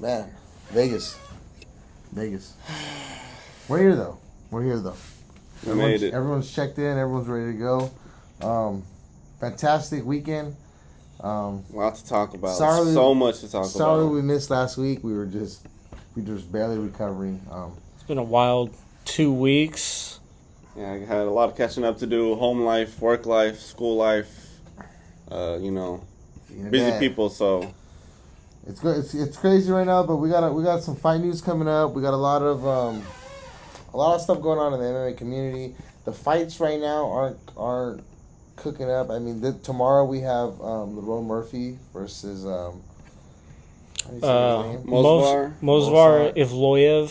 Man, Vegas. We're here though. We made it. Everyone's checked in. Everyone's ready to go. Fantastic weekend. Lot to talk about. Sorry, so much to talk about. Sorry we missed last week. We were just barely recovering. It's been a wild 2 weeks. Yeah, I had a lot of catching up to do. Home life, work life, school life. Busy people. So it's good. It's crazy right now, but we got some fight news coming up. We got a lot of stuff going on in the MMA community. The fights right now aren't cooking up. I mean, tomorrow we have Lerone Murphy versus Movsar Evloev.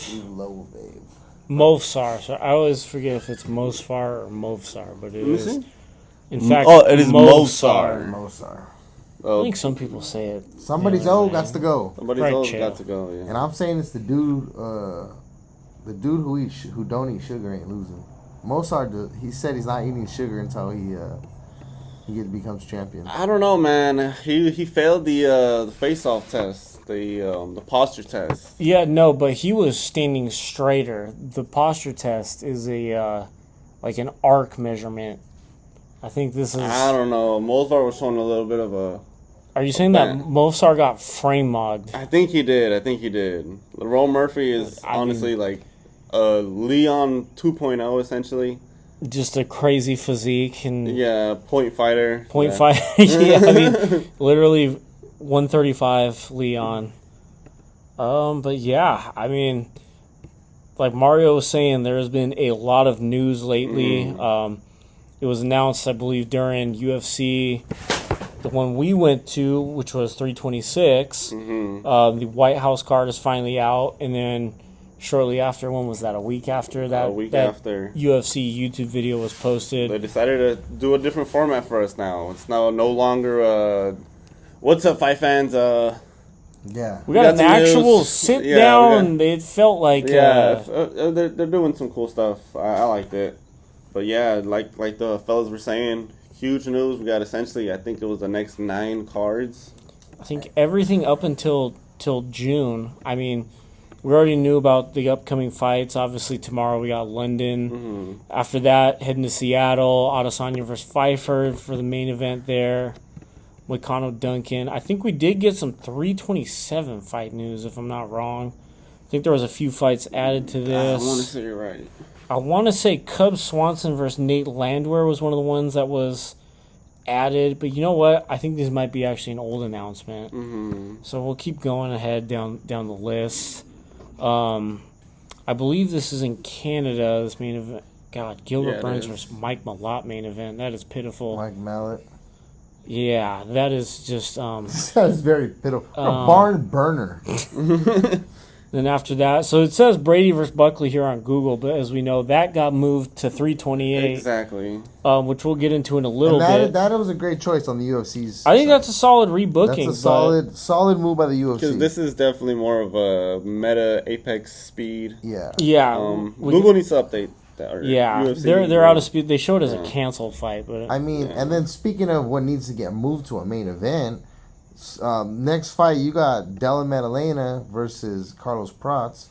Movsar. So I always forget if it's Movsar or Movsar, but it is. In fact, it is Movsar. I think some people say it. Somebody's old got to go. Somebody's old got to go. Yeah. And I'm saying it's the dude who don't eat sugar ain't losing. Mozart, he said he's not eating sugar until he becomes champion. I don't know, man. He failed the face-off test, the posture test. Yeah, no, but he was standing straighter. The posture test is a like an arc measurement. I think this is. I don't know. Mozart was showing a little bit of a. Are you saying that Movsar got frame mogged? I think he did. Lerone Murphy is honestly like Leon 2.0 essentially. Just a crazy physique and point fighter. Fighter. Yeah, I mean, literally 135 Leon. But yeah, I mean, like Mario was saying, there has been a lot of news lately. Mm-hmm. It was announced, I believe, during UFC, the one we went to, which was 326. Mm-hmm. The White House card is finally out, and then shortly after, when was that? A week after that? After UFC YouTube video was posted. They decided to do a different format for us now. It's now no longer what's up, fight fans? Yeah, we got an actual sit down. It felt like they're doing some cool stuff. I liked it, but yeah, like the fellas were saying, huge news. We got essentially, I think it was the next 9 cards. I think everything up until June. I mean, we already knew about the upcoming fights. Obviously, tomorrow we got London. Mm-hmm. After that, heading to Seattle, Adesanya versus Pfeiffer for the main event there. Moicano Duncan. I think we did get some 327 fight news, if I'm not wrong. I think there was a few fights added to this. I want to say you're right. I want to say Cub Swanson versus Nate Landwehr was one of the ones that was added. But you know what? I think this might be actually an old announcement. Mm-hmm. So we'll keep going ahead down the list. I believe this is in Canada, this main event. God, Gilbert Burns versus Mike Malott main event. That is pitiful. Mike Malott. Yeah, that is just... that is very pitiful. A barn burner. Then after that, so it says Brady versus Buckley here on Google, but as we know, that got moved to 328. Exactly. Which we'll get into in a little bit. That was a great choice on the UFC's I think that's a solid rebooking. That's a solid move by the UFC. Because this is definitely more of a meta Apex speed. Yeah. Yeah. Google needs to update that. Yeah. UFC, they're out of speed. They showed it as a canceled fight. But I mean, and then speaking of what needs to get moved to a main event, next fight you got Dylan Madalena versus Carlos Prats.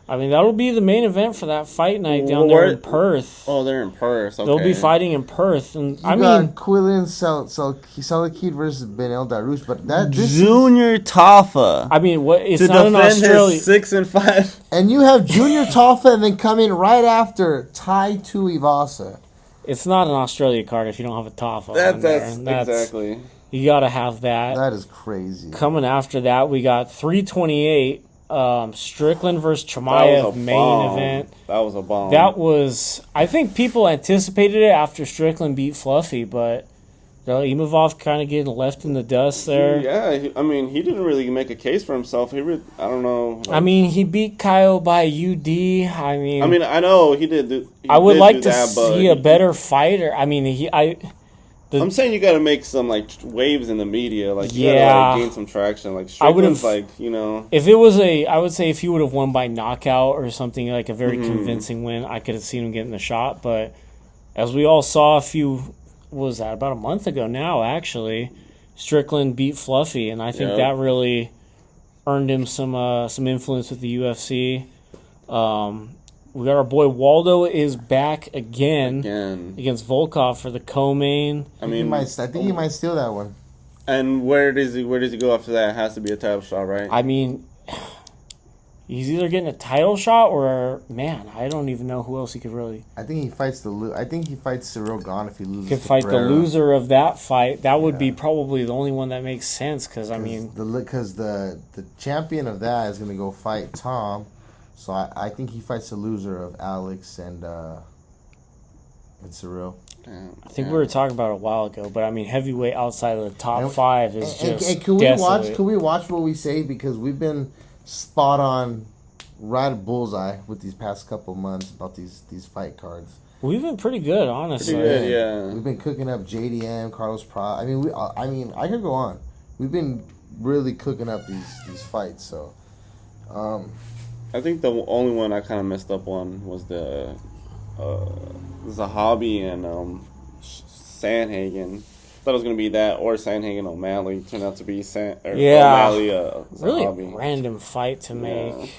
I mean, that'll be the main event for that fight night down there in Perth. Oh, they're in Perth. Okay. They'll be fighting in Perth, and you got Quillan Salakid versus Benel Darush, but Junior Tafa. I mean, what? It's not in Australia. 6-5, and you have Junior Tafa, and then come in right after Tai Tuivasa. It's not an Australia card if you don't have a Tafa. That's exactly. You got to have that. That is crazy. Coming after that, we got 328. Strickland versus Chimaev main event. That was a bomb. That was, I think people anticipated it after Strickland beat Fluffy, but Evloev kind of getting left in the dust there. Yeah, I mean, he didn't really make a case for himself. I don't know. I mean, he beat Kyle by UD. I mean, I know he did. I would like to see a better fighter. I mean, I'm saying you got to make some waves in the media, you gotta gain some traction. Strickland's If it was I would say if he would have won by knockout or something like a very convincing win, I could have seen him getting the shot. But as we all saw about a month ago now, actually, Strickland beat Fluffy, and I think that really earned him some influence with the UFC. We got our boy Waldo is back again against Volkov for the co-main. I think he might steal that one. And where does he go after that? It has to be a title shot, right? I mean, he's either getting a title shot or, man, I don't even know who else he could really. I think he fights Cyril Gane if he loses. Could fight the loser of that fight. That would be probably the only one that makes sense because the champion of that is going to go fight Tom, so I think he fights the loser of Alex and Cyril. I think we were talking about it a while ago, but I mean, heavyweight outside of the top 5 is just and can we watch what we say, because we've been spot on, right at bullseye with these past couple months about these fight cards. We've been pretty good, honestly. Pretty good, yeah. We've been cooking up JDM, Carlos Prado. I mean, I could go on. We've been really cooking up these fights. So, I think the only one I kind of messed up on was the Zahabi and Sandhagen. Thought it was gonna be that or Sandhagen O'Malley. Turned out to be O'Malley. Really random fight to make.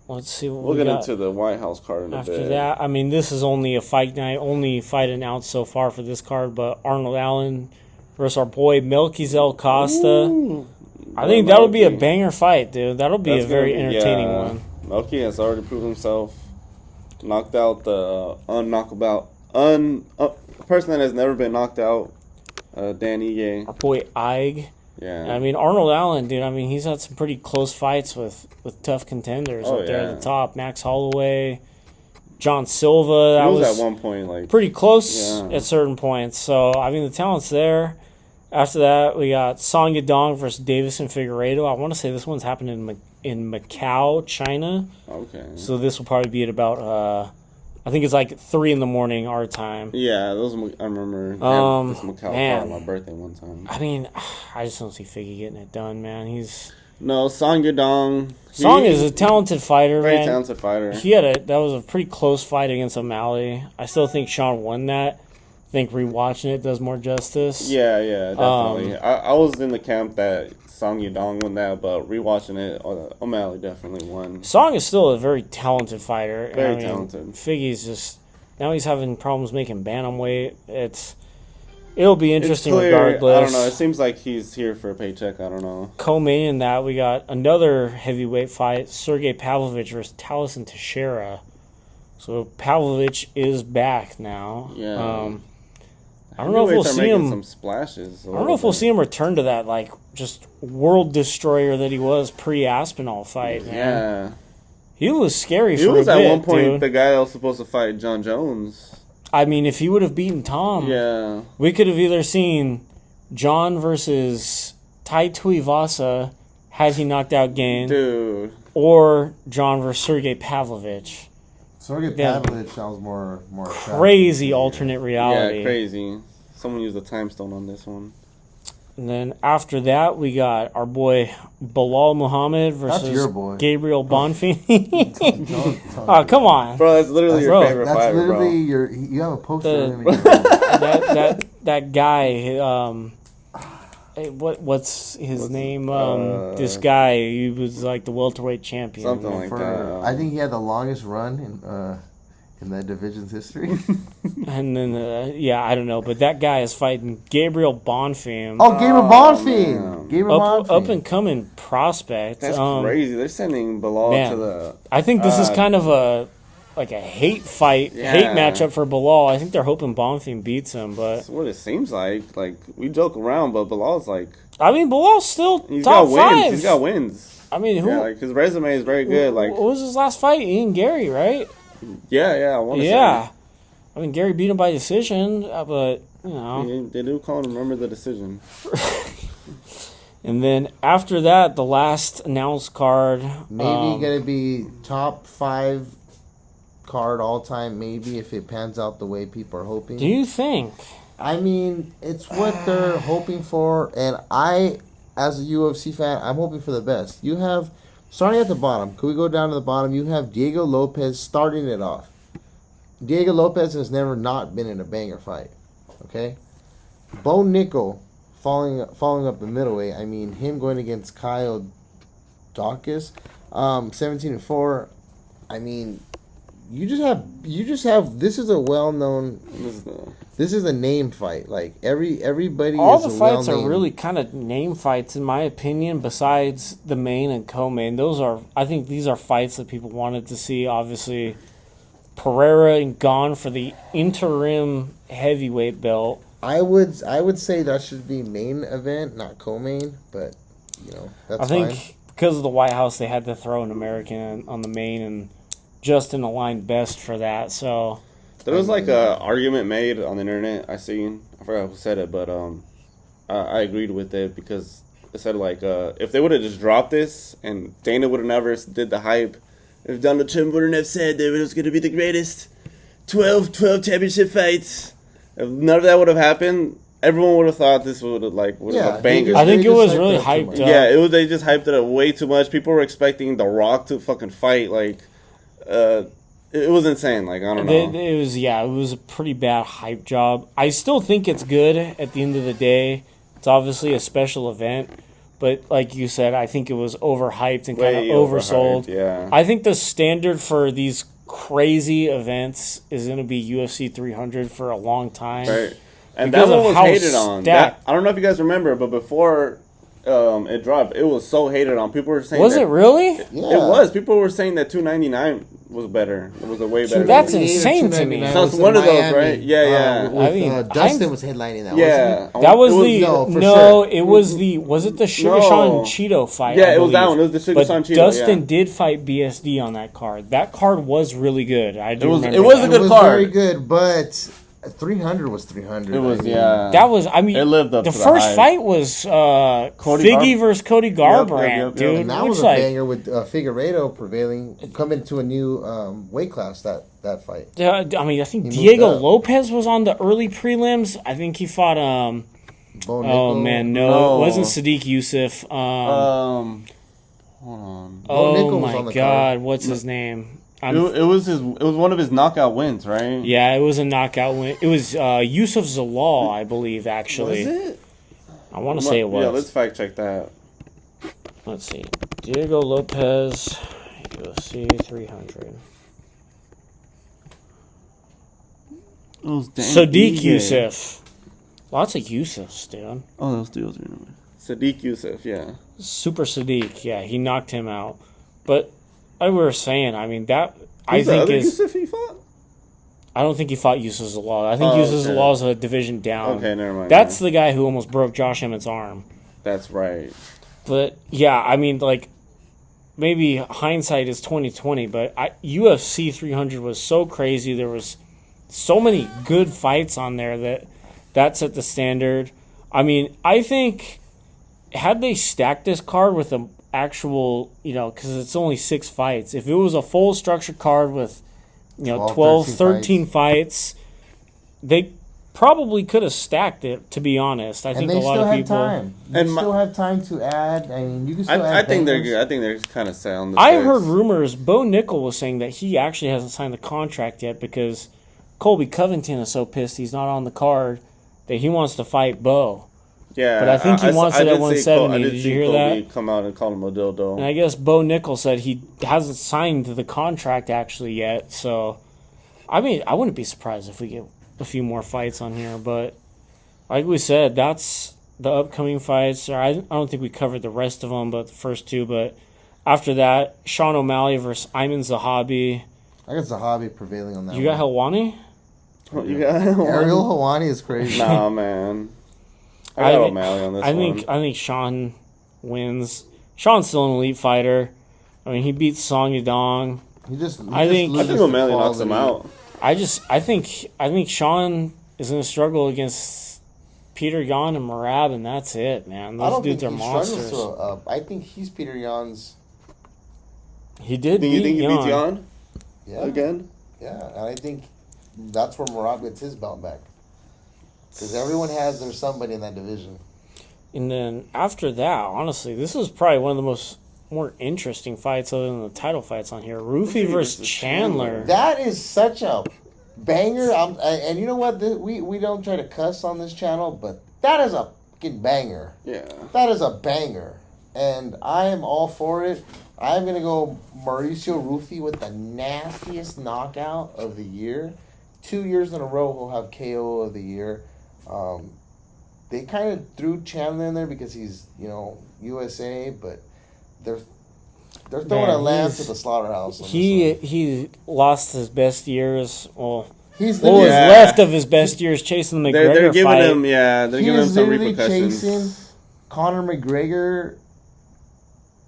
Let's see what we'll get into the White House card in a bit. After that, I mean, this is only a fight night, only fight announced so far for this card. But Arnold Allen versus our boy Melquizel Costa. Ooh, I think that'll be a banger fight, dude. That'll be a very entertaining one. Melky has already proved himself. Knocked out the person that has never been knocked out, Dan Ige. Our boy Ige. Yeah. I mean, Arnold Allen, dude, I mean, he's had some pretty close fights with tough contenders up there at the top. Max Holloway, John Silva. That was at one point pretty close at certain points. So, I mean, the talent's there. After that, we got Song Yadong versus Davison Figueiredo. I want to say this one's happening in Macau, China. Okay. So this will probably be at about, I think it's like 3 a.m. our time. Yeah, I remember this Macau on my birthday one time. I mean, I just don't see Figgy getting it done, man. No, Song Yadong. Song is a talented fighter, very talented fighter. That was a pretty close fight against O'Malley. I still think Sean won that. I think rewatching it does more justice. Yeah, definitely. I was in the camp that Song Yadong won that, but rewatching it, O'Malley definitely won. Song is still a very talented fighter. Very talented. Figgy's just now he's having problems making bantamweight. It'll be interesting regardless. I don't know. It seems like he's here for a paycheck. I don't know. Co-main in that we got another heavyweight fight: Sergey Pavlovich versus Taliesin Teixeira. So Pavlovich is back now. Yeah. I don't know if we'll see him. Some splashes. I don't know if we'll see him return to that just world destroyer that he was pre-Aspinall fight. Man. Yeah, he was scary. He was at one point the guy that was supposed to fight John Jones. I mean, if he would have beaten Tom, we could have either seen John versus Tai Tuivasa had he knocked out Gane, dude, or John versus Sergey Pavlovich. Sergey Pavlovich sounds more crazy alternate reality. Yeah, crazy. Someone used a time stone on this one. And then after that, we got our boy Bilal Muhammad versus Gabriel Bonfim. Oh, come on, bro! That's literally your favorite fighter, bro. That's literally you have a poster of him. that guy. What's his name? This guy, he was like the welterweight champion. Something like that. I think he had the longest run in that division's history. And then, I don't know, but that guy is fighting Gabriel Bonfim. Oh, Gabriel Bonfim! Gabriel Bonfim. Up and coming prospect. That's crazy. They're sending Bilal to the. I think this is kind of a hate fight, hate matchup for Bilal. I think they're hoping Bonfim beats him, but that's what it seems like. Like, we joke around, but Bilal's I mean, Bilal's still top 5. He's got wins. I mean, his resume is very good. What was his last fight? Ian Gary, right? Yeah, I want to say. I mean, Gary beat him by decision, but they do call him Remember the Decision. And then after that, the last announced card, maybe gonna be top 5 card all time. Maybe if it pans out the way people are hoping. Do you think? I mean, it's what they're hoping for, and I, as a UFC fan, I'm hoping for the best. You have, starting at the bottom, could we go down to the bottom? You have Diego Lopez starting it off. Diego Lopez has never not been in a banger fight, okay? Bo Nickel following up the middleweight. I mean, him going against Kyle Dawkins, 17-4. I mean, you just have. This is a well-known. This is a name fight. Like everybody. All is the fights are really kind of name fights, in my opinion. Besides the main and co-main, I think these are fights that people wanted to see. Obviously, Pereira and Gane for the interim heavyweight belt. I would say that should be main event, not co-main. But that's fine. I think because of the White House, they had to throw an American on the main, and Justin aligned best for that. So. There was like a argument made on the internet. I forgot who said it, but I agreed with it because it said like if they would have just dropped this and Dana would have never did the hype, if Donald Trump wouldn't have said that it was going to be the greatest 12 championship fights, if none of that would have happened, everyone would have thought this would have a banger. I think it was really hyped up. Yeah, they just hyped it up way too much. People were expecting The Rock to fucking fight it was insane. Like, I don't know. It was a pretty bad hype job. I still think it's good at the end of the day. It's obviously a special event. But like you said, I think it was overhyped and kind of oversold. Yeah. I think the standard for these crazy events is going to be UFC 300 for a long time. Right. And that one was hated on. I don't know if you guys remember, but before it dropped, it was so hated on. People were saying it really? Yeah. It was. People were saying that 299 was better. It was a way better. That's insane to me. So it's one of those, right? Yeah. Dustin was headlining that. Yeah. That was sure. Was it the Sugar Sean Cheeto fight? Yeah, it was that one. It was the Sugar Sean Cheeto. Dustin did fight BSD on that card. That card was really good. It was a good card. Very good, but 300 was 300. It was, yeah. That was, I mean, it lived up the to the first hype. fight was Figgy versus Cody Garbrandt, dude. And that was a banger with Figueiredo prevailing, coming to a new weight class that fight. I mean, I think Diego Lopez was on the early prelims. I think he fought, Bo it wasn't Sadiq Youssef. Hold on. Oh my God, what's his name? It was one of his knockout wins, right? Yeah, it was a knockout win. It was Yusuf Zalal, I believe, actually. Was it? I want to say it was. Yeah, let's fact check that. Let's see. Diego Lopez, UFC 300. Sadiq Youssef. Lots of Yusufs, dude. Oh, those deals are anyway. Sadiq Youssef, yeah. Super Sadiq, yeah, he knocked him out. But like we were saying, I mean that Who's the other Youssef he fought? I don't think he fought Yusuf Zalal. I think Yusuf Zalal is a division down. Okay, never mind. That's the guy who almost broke Josh Emmett's arm. That's right. But yeah, I mean, like maybe hindsight is 20/20, but UFC 300 was so crazy. There was so many good fights on there that set the standard. I mean, I think had they stacked this card with an actual, because it's only 6 fights. If it was a full structured card with, 12, 13 fights, they probably could have stacked it, to be honest. I think a lot of people. Time. You still have time to add. I mean, you can still add. I think they're good. I think they're kind of sound. I heard rumors. Bo Nickel was saying that he actually hasn't signed the contract yet because Colby Covington is so pissed he's not on the card that he wants to fight Bo. Yeah, but I think he wants it at 170. Did you hear Colby that? Come out and call him a dildo. And I guess Bo Nickel said he hasn't signed the contract actually yet. So, I mean, I wouldn't be surprised if we get a few more fights on here. But like we said, that's the upcoming fights. I don't think we covered the rest of them, but the first 2. But after that, Sean O'Malley versus Ayman Zahabi. I got Zahabi prevailing on that. You got Helwani? You got Helwani? Ariel Helwani is crazy. Nah, man. I got O'Malley on this one. I think Sean wins. Sean's still an elite fighter. I mean, he beats Song Yadong. I think O'Malley knocks him out. I think Sean is going to struggle against Peter Yan and Merab, and that's it, man. Those dudes are monsters. I think he's Peter Yan's. He did. You think he beats Yan? Yeah. Again? Yeah, and I think that's where Merab gets his belt back. Because everyone there's somebody in that division. And then after that, honestly, this is probably one of the more interesting fights other than the title fights on here. Rufi versus Chandler. That is such a banger. And you know what? We don't try to cuss on this channel, but that is a fucking banger. Yeah. That is a banger. and I am all for it. I'm gonna go Mauricio Rufy with the nastiest knockout of the year. 2 years in a row, he'll have KO of the year. They kind of threw Chandler in there because he's USA, but they're throwing a lamb to the slaughterhouse. He lost his best years. Well, He's what was left of his best years chasing the McGregor they're giving fight. him, they're giving him some repercussions. Chasing Conor McGregor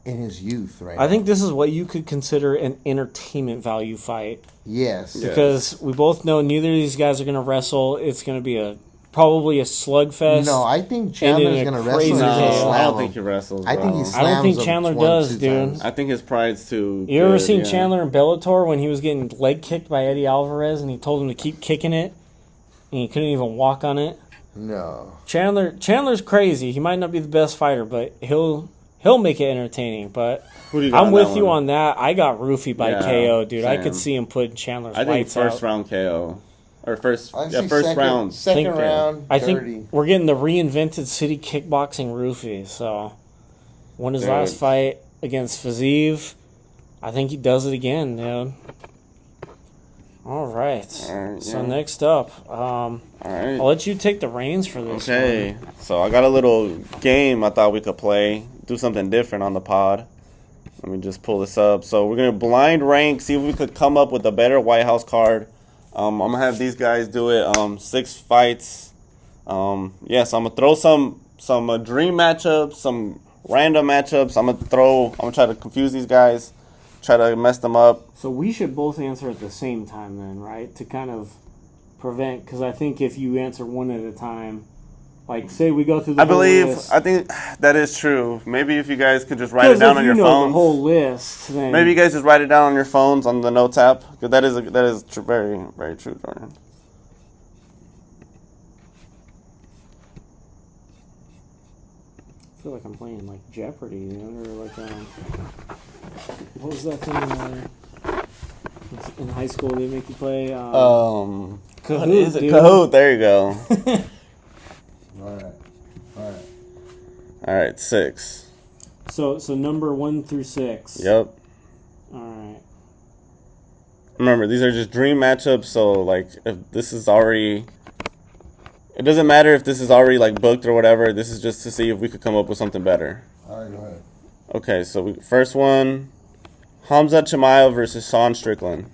in his youth, right? I think this is what you could consider an entertainment value fight. Yes. Because we both know neither of these guys are going to wrestle. It's going to be probably a slugfest. No, I think Chandler's going to wrestle. I don't think he wrestles. I think he slams. I don't think Chandler does, dude. I think his pride's too. You ever seen Chandler in Bellator when he was getting leg kicked by Eddie Alvarez and he told him to keep kicking it and he couldn't even walk on it? No. Chandler's crazy. He might not be the best fighter, but he'll make it entertaining. But I'm with you on that. I got Rufy by KO, dude. Same. I could see him putting Chandler's lights out. I think first round KO. Or first second round. Second round. I think we're getting the reinvented city kickboxing Rufy. So, won his last fight against Fiziev. I think he does it again, dude. All right. So next up, I'll let you take the reins for this. Okay. So I got a little game I thought we could play. Do something different on the pod. Let me just pull this up. So we're gonna blind rank, see if we could come up with a better White House card. I'm gonna have these guys do it. 6 fights. So I'm gonna throw some dream matchups, some random matchups. I'm gonna try to confuse these guys, try to mess them up. So we should both answer at the same time then, right? To kind of prevent, because I think if you answer one at a time, like say we go through the whole list. I think that is true. Maybe if you guys could just write it down on your phones. The whole list. Then maybe you guys just write it down on your phones on the notes app, because that is very, very true, Jordan. I feel like I'm playing like Jeopardy, you know, or like what was that thing in high school they make you play? Kahoot, what is it? Kahoot, there you go. All right, 6. So number 1 through 6. Yep. All right. Remember, these are just dream matchups. So like, if this is already, it doesn't matter if this is already like booked or whatever. This is just to see if we could come up with something better. All right, go ahead. Okay, so first one, Hamza Chimaev versus Sean Strickland.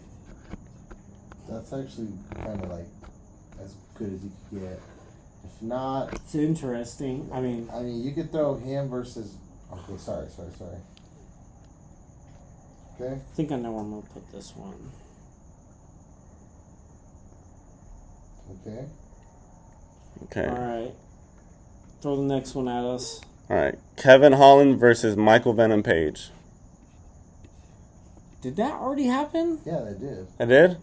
That's actually kind of like as good as you could get. If not, it's interesting. I mean, you could throw him versus. Okay, sorry. Okay. I think I know where I'm gonna put this one. Okay. All right. Throw the next one at us. All right, Kevin Holland versus Michael Venom Page. Did that already happen? Yeah, they did. It did?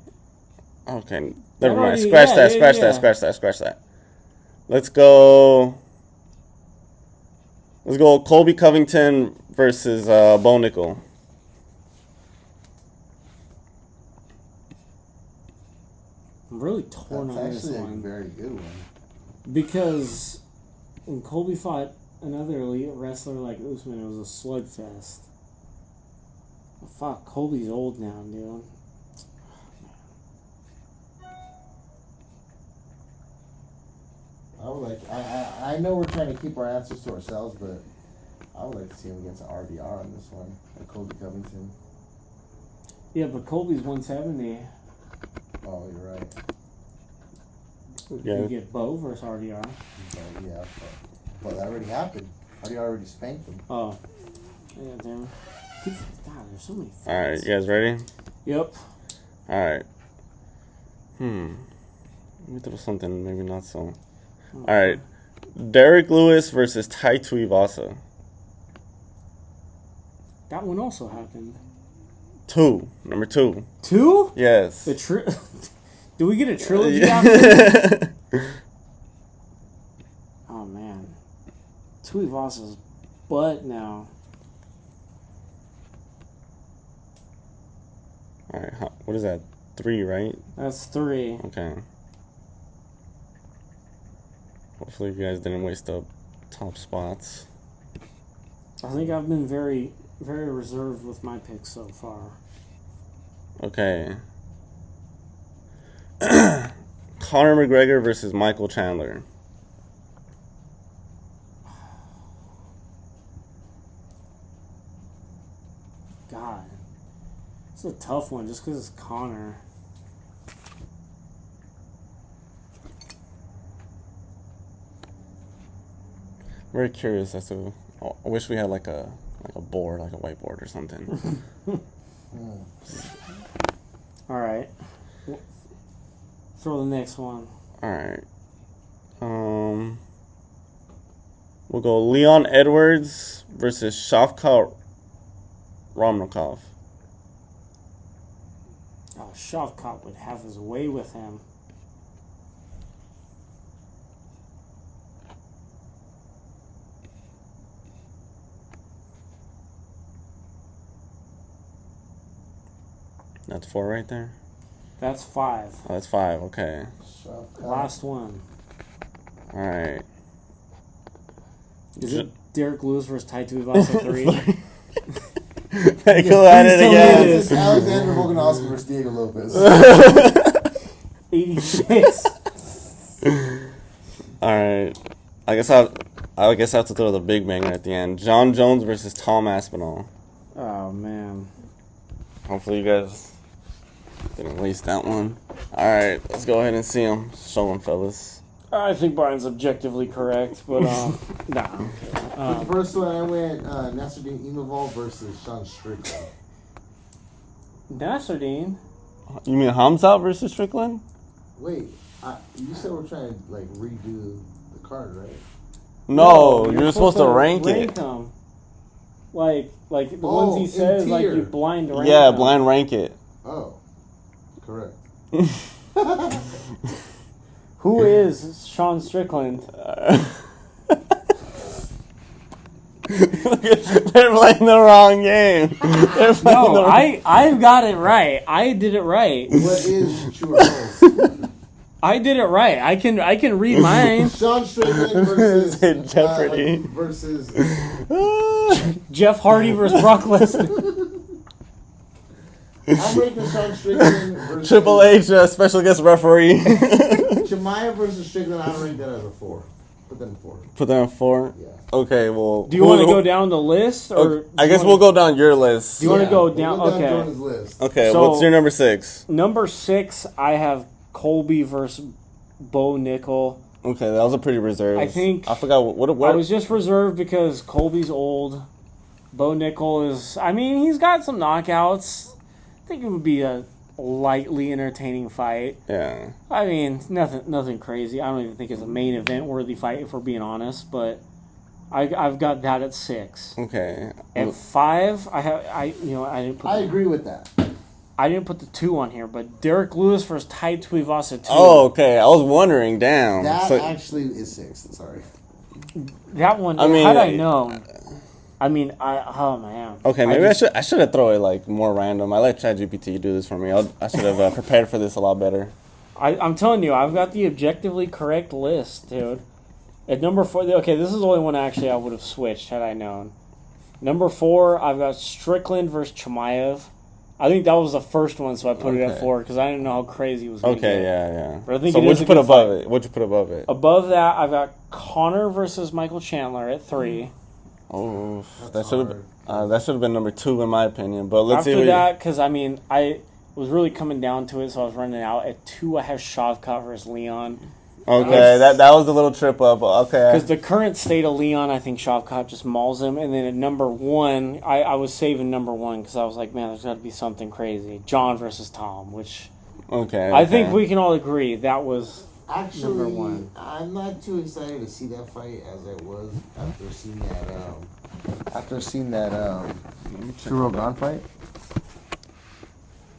Okay, never mind. Scratch that. Let's go Colby Covington versus Bo Nickel. I'm really torn on this one. That's actually a very good one. Because when Colby fought another elite wrestler like Usman, it was a slugfest. But fuck, Colby's old now, dude. I know we're trying to keep our answers to ourselves, but I would like to see him against an RDR on this one, like Colby Covington. Yeah, but Colby's 170. Oh, you're right. Yeah. You get Bo versus RDR. But that already happened. RDR already spanked him. Oh. Yeah, damn. God, there's so many fights. All right, you guys ready? Yep. All right. Let me throw something maybe not so. All right. Derek Lewis versus Tai Tuivasa. That one also happened. Number 2. 2? Yes. Do we get a trilogy after? Oh man, Tuivasa's butt now. All right. What is that? 3, right? That's 3. Okay. Hopefully you guys didn't waste up top spots. I think I've been very, very reserved with my picks so far. Okay. Conor McGregor versus Michael Chandler. God. It's a tough one just because it's Conor. Very curious as to. I wish we had like a board, like a whiteboard or something. All right. Throw the next one. All right. We'll go Leon Edwards versus Shavkat Ramnakov. Oh, Shavkat would have his way with him. That's 4 right there. That's 5. Oh, that's 5. Okay. Last one. All right. Is it Derek Lewis versus Tai Tuivasa 3? Go at it again. It's Alexander Volkanovski versus Diego Lopez. 86. All right. I guess I have to throw the big banger at the end. John Jones versus Tom Aspinall. Oh, man. Hopefully you guys didn't waste that one. All right, let's go ahead and see them. Show them, fellas. I think Brian's objectively correct, but nah. The first one I went Nasruddin Imavov versus Sean Strickland. Nasruddin? You mean Hamzat versus Strickland? Wait, you said we're trying to like redo the card, right? No, you're supposed to rank it. Them. Like the ones he says, like you blind rank. Yeah, them. blind rank it. Oh, correct. Who is Sean Strickland? They're playing the wrong game. No, I've got it right. I did it right. What is true or false? I did it right. I can read mine. Sean Strickland versus Jeopardy. Versus Jeff Hardy versus Brock Lesnar. I'm ranking Sean Strickland versus Triple H, special guest referee. Shemaya versus Strickland. I don't rank that as a 4. Put that in 4. Put that in 4? Yeah. Okay, well. Do you want to go down the list, or okay, I guess we'll go down your list. Do you want to go down? We'll Okay. Jordan's list. Okay, So- what's your number 6? Number 6, I have Colby versus Bo Nickel. Okay, that was a pretty reserved. I think- I forgot what I was just reserved because Colby's old. Bo Nickel is. I mean, he's got some knockouts. I think it would be a lightly entertaining fight. Yeah. I mean, nothing crazy. I don't even think it's a main event worthy fight, if we're being honest. But I've got that at 6. Okay. At 5, I didn't put. I agree with that. I didn't put the 2 on here, but Derek Lewis versus Tai Tuivasa 2. Oh, okay. I was wondering. Damn. That So- actually is 6. Sorry. That one. I mean, had I known. I mean, oh man. Okay, maybe I should have thrown it like more random. I let ChatGPT do this for me. I should have prepared for this a lot better. I'm telling you, I've got the objectively correct list, dude. At number 4, okay, this is the only one actually I would have switched had I known. Number 4, I've got Strickland versus Chimaev. I think that was the first one, so I put it at 4 because I didn't know how crazy it was going to Okay, get. yeah. But I think so it what'd is you a put good above fight. it? What'd you put above it? Above that, I've got Conor versus Michael Chandler at 3. Oh, That's that should have been number 2 in my opinion. But let's After see. that, because I mean, I was really coming down to it, so I was running out. At 2, I have Shavkat versus Leon. Okay, that was a little trip up. Okay. Because the current state of Leon, I think Shavkat just mauls him. And then at number 1, I was saving number 1 because I was like, man, there's got to be something crazy. John versus Tom, which Okay. I think we can all agree that was Actually, number 1. I'm not too excited to see that fight as I was after seeing that Cyril Gahn fight.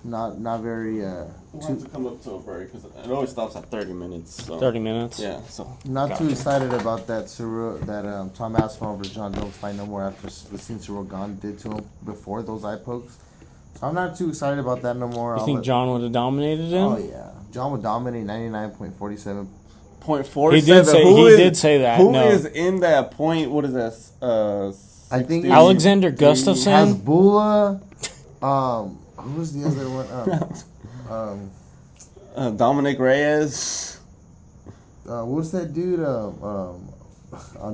Not very We'll have to come up to a break because it always stops at 30 minutes. So. 30 minutes. Yeah. So. not Gotcha. too excited about that Tom Aspinall versus John Jones fight no more after seeing Cyril Gahn did to him before those eye pokes. So I'm not too excited about that no more. You think John would have dominated him? Oh yeah, John would dominate 99.47. 0.47. He did say that. Who no. is in that point? What is that? I think Alexander Gustafsson. Hasbulla. Who was the other one? Dominic Reyes. What's that dude? On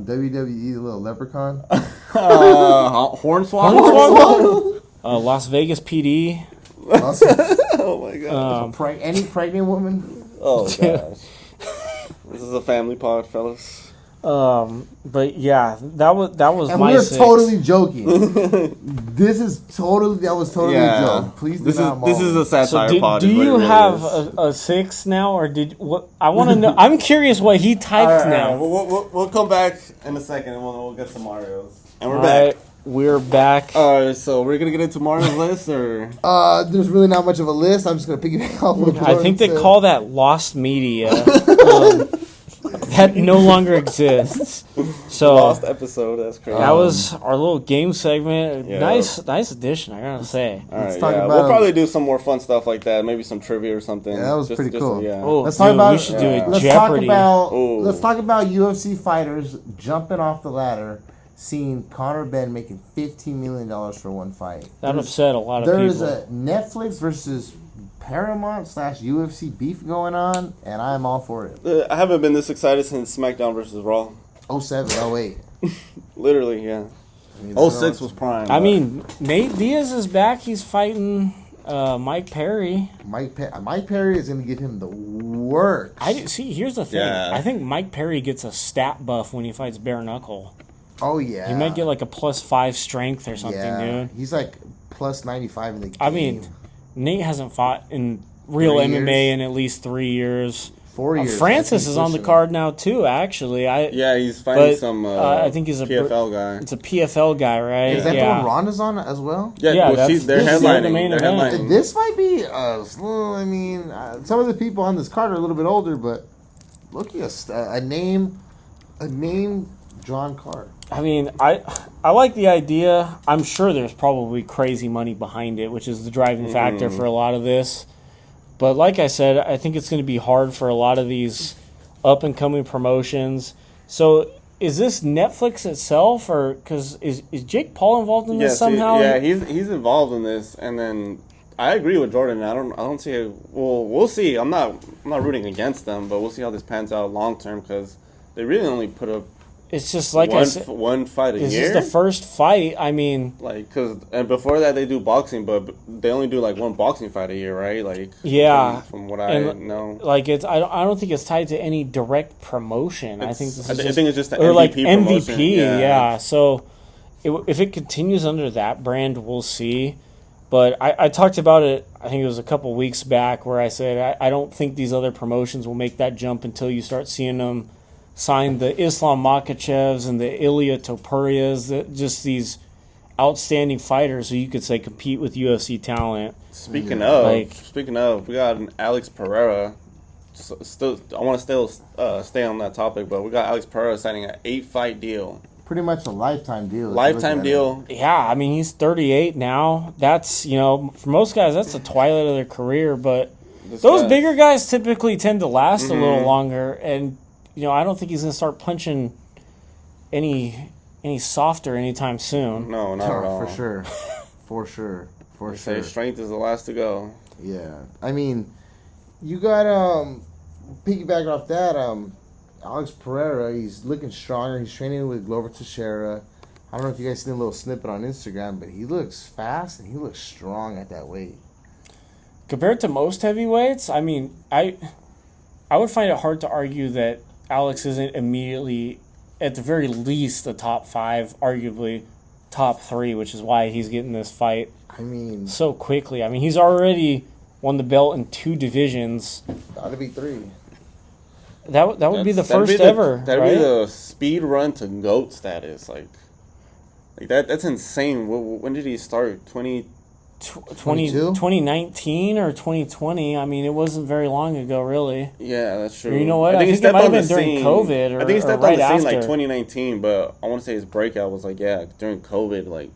WWE, the little leprechaun. Hornswoggle. Las Vegas PD. Oh my god. Any pregnant woman? Oh gosh. This is a family pod, fellas. But yeah, that was And my we're six. totally joking. That was totally a joke. Please do not mock. This is a satire So pod. do is what it you really have is. a 6 now, or did what? I want to know. I'm curious what he typed now. We'll come back in a second and we'll get some Mario's. And we're All back. right, we're back. So we're gonna get into Mario's list, or There's really not much of a list. I'm just gonna piggyback off what I think they Jordan said. call that lost media. That no longer exists. So lost episode. That's crazy. that was our little game segment. Yeah. Nice addition, I gotta say. All right, Let's talk yeah. about We'll probably do some more fun stuff like that. Maybe some trivia or something. Yeah, that was pretty cool. Yeah. Oh, Let's talk about. we should do a Let's Jeopardy. Let's talk about UFC fighters jumping off the ladder, seeing Conor Ben making $15 million for one fight. That upset a lot of There people. is a Netflix versus Paramount / UFC beef going on, and I'm all for it. I haven't been this excited since SmackDown versus Raw. 07, 08. Literally, yeah. I mean, 06 was prime. I but- mean, Nate Diaz is back. He's fighting Mike Perry. Mike Perry is going to give him the work. See. Here's the thing. Yeah. I think Mike Perry gets a stat buff when he fights bare knuckle. Oh, yeah. He might get like a +5 strength or something, dude. He's like plus 95 in the game. I mean, Nate hasn't fought in real 3 MMA years? in at least 3 years. 4 years. Francis is on the card now too. Actually, Yeah, he's fighting but, some. I think he's a PFL guy. It's a PFL guy, right? Is that yeah. the one Ronda's on as well? Yeah, Yeah, well, that's- they're this is headlining. the main They're event. headlining. This might be some of the people on this card are a little bit older, but look at a name drawn card. I mean, I like the idea. I'm sure there's probably crazy money behind it, which is the driving factor for a lot of this. But like I said, I think it's going to be hard for a lot of these up-and-coming promotions. So is this Netflix itself, or because is Jake Paul involved in this somehow? He's involved in this, and then I agree with Jordan. I don't see it. Well, we'll see. I'm not rooting against them, but we'll see how this pans out long term because they really only put up It's just like I said. one fight a This year. is the first fight. I mean, And before that they do boxing, but they only do like one boxing fight a year, right? Like Yeah. from what I know. like it's. I don't think it's tied to any direct promotion. I think this is I think it's just the or MVP like promotion. MVP. Yeah. So if it continues under that brand, we'll see. But I talked about it. I think it was a couple weeks back where I said I don't think these other promotions will make that jump until you start seeing them sign the Islam Makhachevs and the Ilya Topurias, just these outstanding fighters who you could say compete with UFC talent. Speaking of, we got an Alex Pereira. Still, I want to stay on that topic, but we got Alex Pereira signing an 8-fight deal. Pretty much a lifetime deal. Lifetime deal. Yeah, I mean, he's 38 now. That's, for most guys, that's the twilight of their career. But those bigger guys typically tend to last a little longer. And, I don't think he's going to start punching any softer anytime soon. No, not at all. For sure. For sure. They say strength is the last to go. Yeah. I mean, you got, piggyback off that, Alex Pereira, he's looking stronger. He's training with Glover Teixeira. I don't know if you guys seen a little snippet on Instagram, but he looks fast and he looks strong at that weight. Compared to most heavyweights, I mean, I would find it hard to argue that Alex isn't immediately, at the very least, the top 5, arguably top 3, which is why he's getting this fight I mean, so quickly. I mean, he's already won the belt in 2 divisions. gotta be 3. That would be the That'd first be ever, That'd right? be the speed run to GOAT status. Like that. That's insane. When did he start? 2019 or 2020. I mean, it wasn't very long ago, really. Yeah, that's true. You know what? I think it he stepped might on have the been during scene. COVID or I think he stepped right on the scene after. like 2019, but I want to say his breakout was like during COVID, like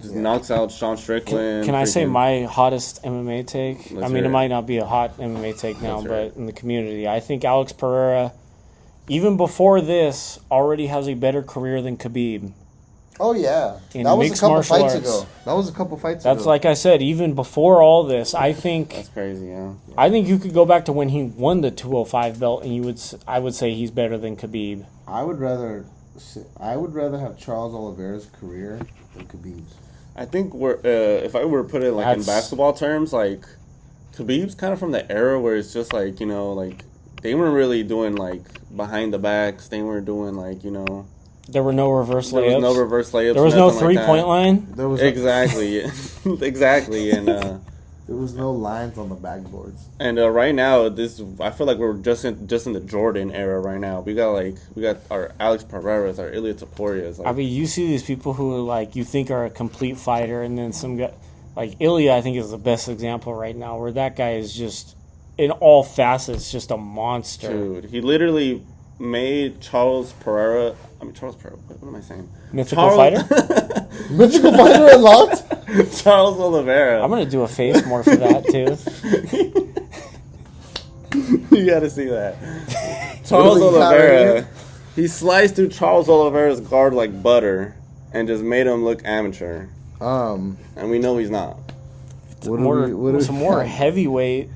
just knocks out Sean Strickland. Can I say freaking- my hottest MMA take? Let's I mean, hear it it. might not be a hot MMA take now, Let's hear it. but in the community, I think Alex Pereira, even before this, already has a better career than Khabib. Oh yeah, In that was a mixed couple martial fights arts. ago. That was a couple fights That's ago. like I said, even before all this, I think That's crazy, yeah. I think you could go back to when he won the 205 belt, and I would say he's better than Khabib. I would rather have Charles Oliveira's career than Khabib's. I think if I were to put it like in That's- basketball terms, like Khabib's kind of from the era where it's just like, you know, like they weren't really doing like behind the backs. They weren't doing like, you know, There were no reverse there layups. was no reverse layups. There was no nothing like 3-point that. line. There was Exactly, exactly, and there was no lines on the backboards. right now I feel like we're just in the Jordan era right now. We got our Alex Pereiras, our Ilia Toporias. I mean, you see these people who like you think are a complete fighter, and then some guy like Ilya, I think is the best example right now, where that guy is just in all facets just a monster. Dude, he literally made Charles Pereira. What am I saying? Mythical fighter. Mythical fighter unlocked. Charles Oliveira. I'm gonna do a face more for that too. You gotta see that. Charles Really Oliveira. He sliced through Charles Oliveira's guard like butter and just made him look amateur. And we know he's not. What do we More got? heavyweight.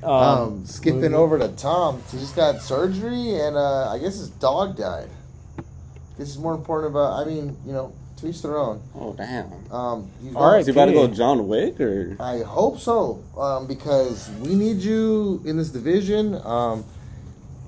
Skipping over to Tom. He just got surgery, and I guess his dog died. This is more important about. I mean, you know, to each their own. Oh damn. All right. Is he about to go John Wick or? I hope so, because we need you in this division.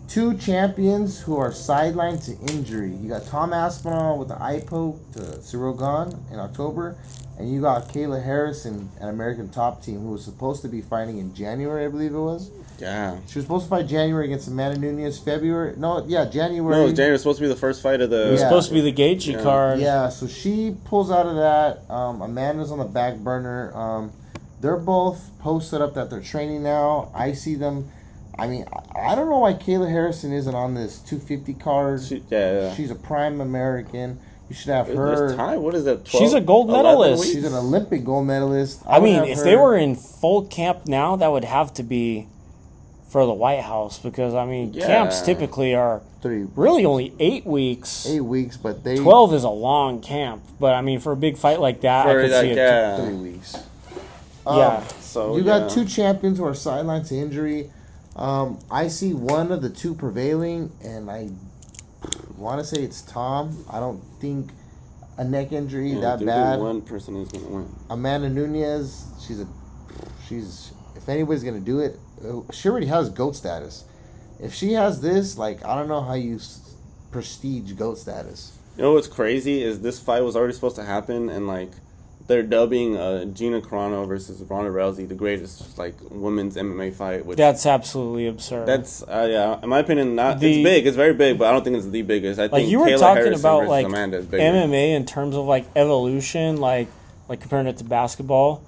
Two champions who are sidelined to injury. You got Tom Aspinall with the eye poke to Cyril Gane in October, and you got Kayla Harrison, an American top team, who was supposed to be fighting in January, I believe it was. Yeah. She was supposed to fight January against Amanda Nunez. January. No, January was supposed to be the first fight of the. It was Yeah. supposed to be the Gaethje card. Yeah, so she pulls out of that. Amanda's on the back burner. They're both posted up that they're training now. I see them. I mean, I don't know why Kayla Harrison isn't on this 250 card. She's a prime American. You should have her. There's time. What is that? 12, She's a gold 11 medalist. weeks? She's an Olympic gold medalist. I would mean, have if her- they were in full camp now, that would have to be for the White House, because I mean, Yeah. camps typically are three, really only 8 weeks. 8 weeks, but they 12 is a long camp, but I mean, for a big fight like that, I For could like, see it. yeah. 3 weeks. Yeah. So You got two champions who are sidelined to injury. I see one of the two prevailing, and I want to say it's Tom. I don't think a neck injury I that think bad. one person is gonna win. Amanda Nunez, she's if anybody's gonna do it, she already has GOAT status. If she has this, like, I don't know how you prestige GOAT status. You know what's crazy is this fight was already supposed to happen, and like they're dubbing Gina Carano versus Ronda Rousey the greatest like women's MMA fight. Which That's absolutely absurd. that's yeah, in my opinion, not The- it's big. It's very big, but I don't think it's the biggest. I like think you were Kayla talking Harrison about versus like Amanda is bigger. MMA in terms of like evolution, like comparing it to basketball.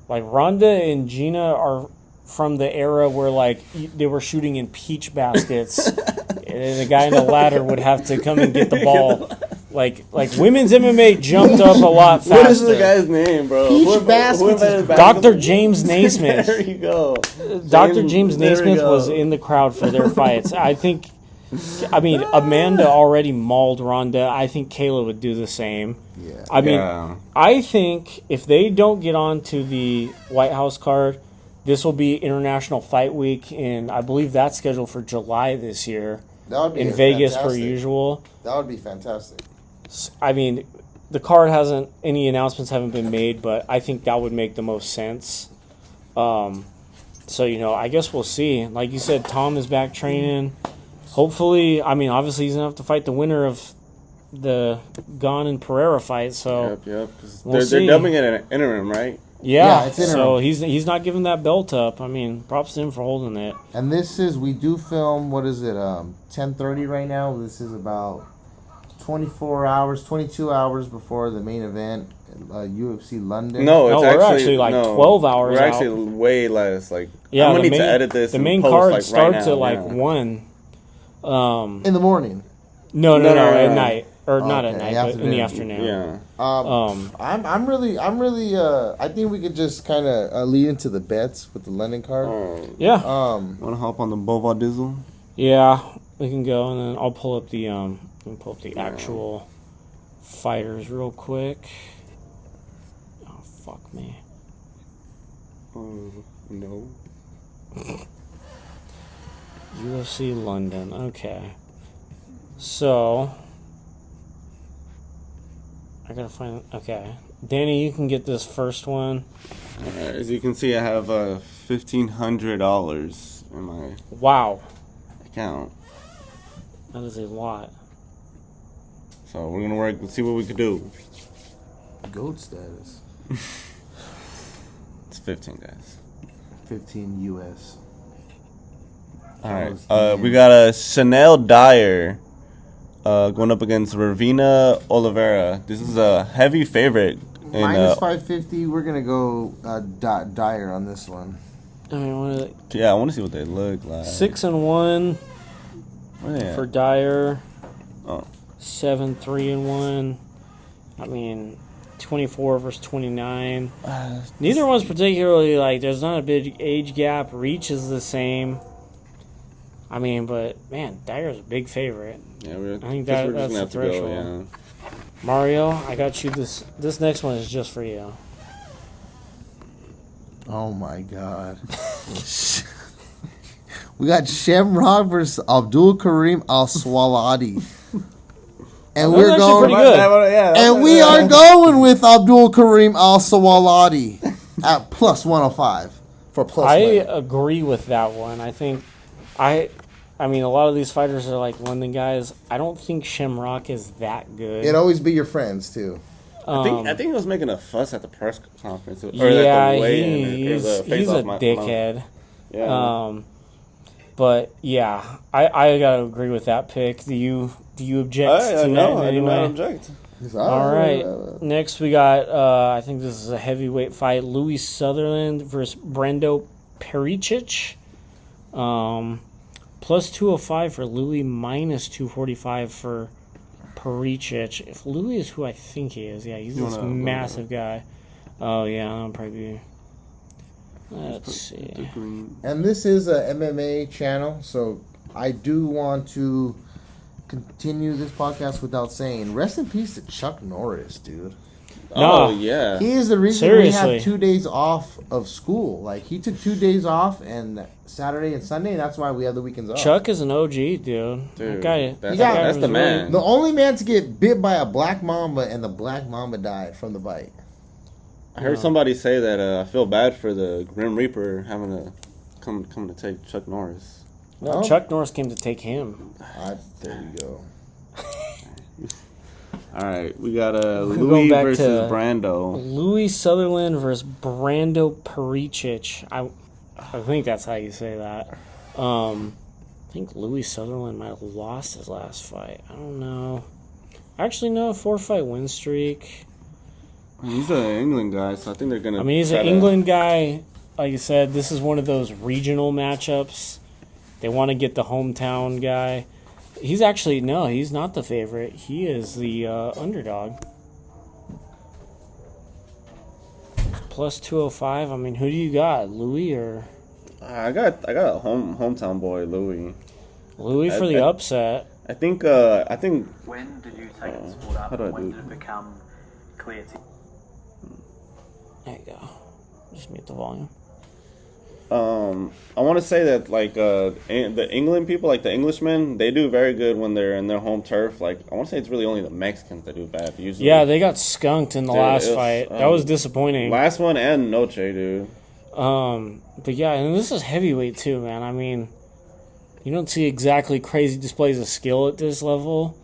Like Ronda and Gina are from the era where like they were shooting in peach baskets, and the guy in the ladder would have to come and get the ball. Like women's MMA jumped up a lot faster. What is the guy's name, bro? Peach baskets is Dr. James Naismith. There you go. Dr. James there we Naismith go. was in the crowd for their fights. I mean, Amanda already mauled Ronda. I think Kayla would do the same. Yeah. I mean, Yeah. I think if they don't get on to the White House card, this will be International Fight Week, and I believe that's scheduled for July this year That would be in Vegas per fantastic. usual. That would be fantastic. I mean, the card any announcements haven't been made, but I think that would make the most sense. So, you know, I guess we'll see. Like you said, Tom is back training. Hopefully, I mean, obviously he's going to have to fight the winner of the Gane and Pereira fight. So, Yep. 'Cause We'll they're see. dubbing it an interim, right? yeah, it's interim. so he's not giving that belt up. I mean, props to him for holding it. And we do film, what is it, 10:30 right now. This is about 22 hours before the main event, UFC London. No, it's we're actually, like, 12 hours We're out. actually way less. Like, Yeah, I'm gonna the need to main- edit this. The and main post, card like, starts right at like now. 1. In the morning. No, No, at no. night. Or not Okay, at night, but in the afternoon. afternoon. Yeah. I'm really. I think we could just kind of lead into the bets with the London card. Yeah. Want to hop on the Bova Dizzle? Yeah, we can go, and then I'll pull up the actual fighters real quick. Oh, fuck me. No. UFC London. Okay. So, I gotta find. Okay. Danny, you can get this first one. As you can see, I have $1,500 in my Wow. account. That is a lot. So we're gonna work and see what we could do. Gold status. It's 15, guys. 15 US. All right. We got a Chanel Dyer going up against Ravina Oliveira. This is a heavy favorite. Minus 550. We're gonna go Dyer on this one. I mean, what are they? Yeah, I want to see what they look like. 6-1 for Dyer. Oh. 7-3-1. I mean, 24 versus 29. Neither one's particularly like. There's not a big age gap. Reach is the same. I mean, but man, Dyer's a big favorite. Yeah, I think that's the threshold. Yeah. Mario, I got you this. This next one is just for you. Oh my god. We got Shamrock versus Abdul Karim Al Swaladi. And we're going pretty good. And we are going with Abdul Karim Al Swaladi at plus 105 for plus I money. agree with that one. I think I mean, a lot of these fighters are like London guys. I don't think Shamrock is that good. It'd always be your friends too. I think he was making a fuss at the press conference. Or Yeah, at the weigh-in, he's a dickhead. Yeah. But yeah, I gotta agree with that pick. Do you object to that in No, I any do way? not object. All right. Next, we got. I think this is a heavyweight fight: Louis Sutherland versus Brando Pericic. Plus 205 for Louis, minus 245 for Pericic. If Louis is who I think he is, yeah, he's this massive guy. Oh yeah, I'll probably. Let's see. And this is a MMA channel, so I do want to continue this podcast without saying rest in peace to Chuck Norris, dude. No. Oh yeah. He is the reason Seriously. we have 2 days off of school. Like, he took 2 days off, and Saturday and Sunday, and that's why we have the weekends off. Chuck is an OG, dude. That guy, That's the man. The only man to get bit by a black mamba, and the black mamba died from the bite. I heard somebody say that I feel bad for the Grim Reaper having to come to take Chuck Norris. No, Chuck Norris came to take him. There you go. All right, we got Louis versus Brando. Louis Sutherland versus Brando Pericic. I think that's how you say that. I think Louis Sutherland might have lost his last fight. I don't know. Actually, no, 4-fight win streak. He's an England guy, so I think they're gonna. I mean, he's an England guy. Like you said, this is one of those regional matchups. They want to get the hometown guy. He's actually, no, he's not the favorite. He is the underdog. Plus 205. I mean, who do you got? Louis or? I got a hometown boy, Louis. Louis for the upset. I think. When did you take the sport up? How do I When do did it become clear to you? There you go. Just mute the volume. I want to say that like the England people, like the Englishmen, they do very good when they're in their home turf. Like I want to say it's really only the Mexicans that do bad usually. Yeah, they got skunked in the last fight. That was disappointing. Last one and Noche, dude. But yeah, and this is heavyweight too, man. I mean, you don't see exactly crazy displays of skill at this level.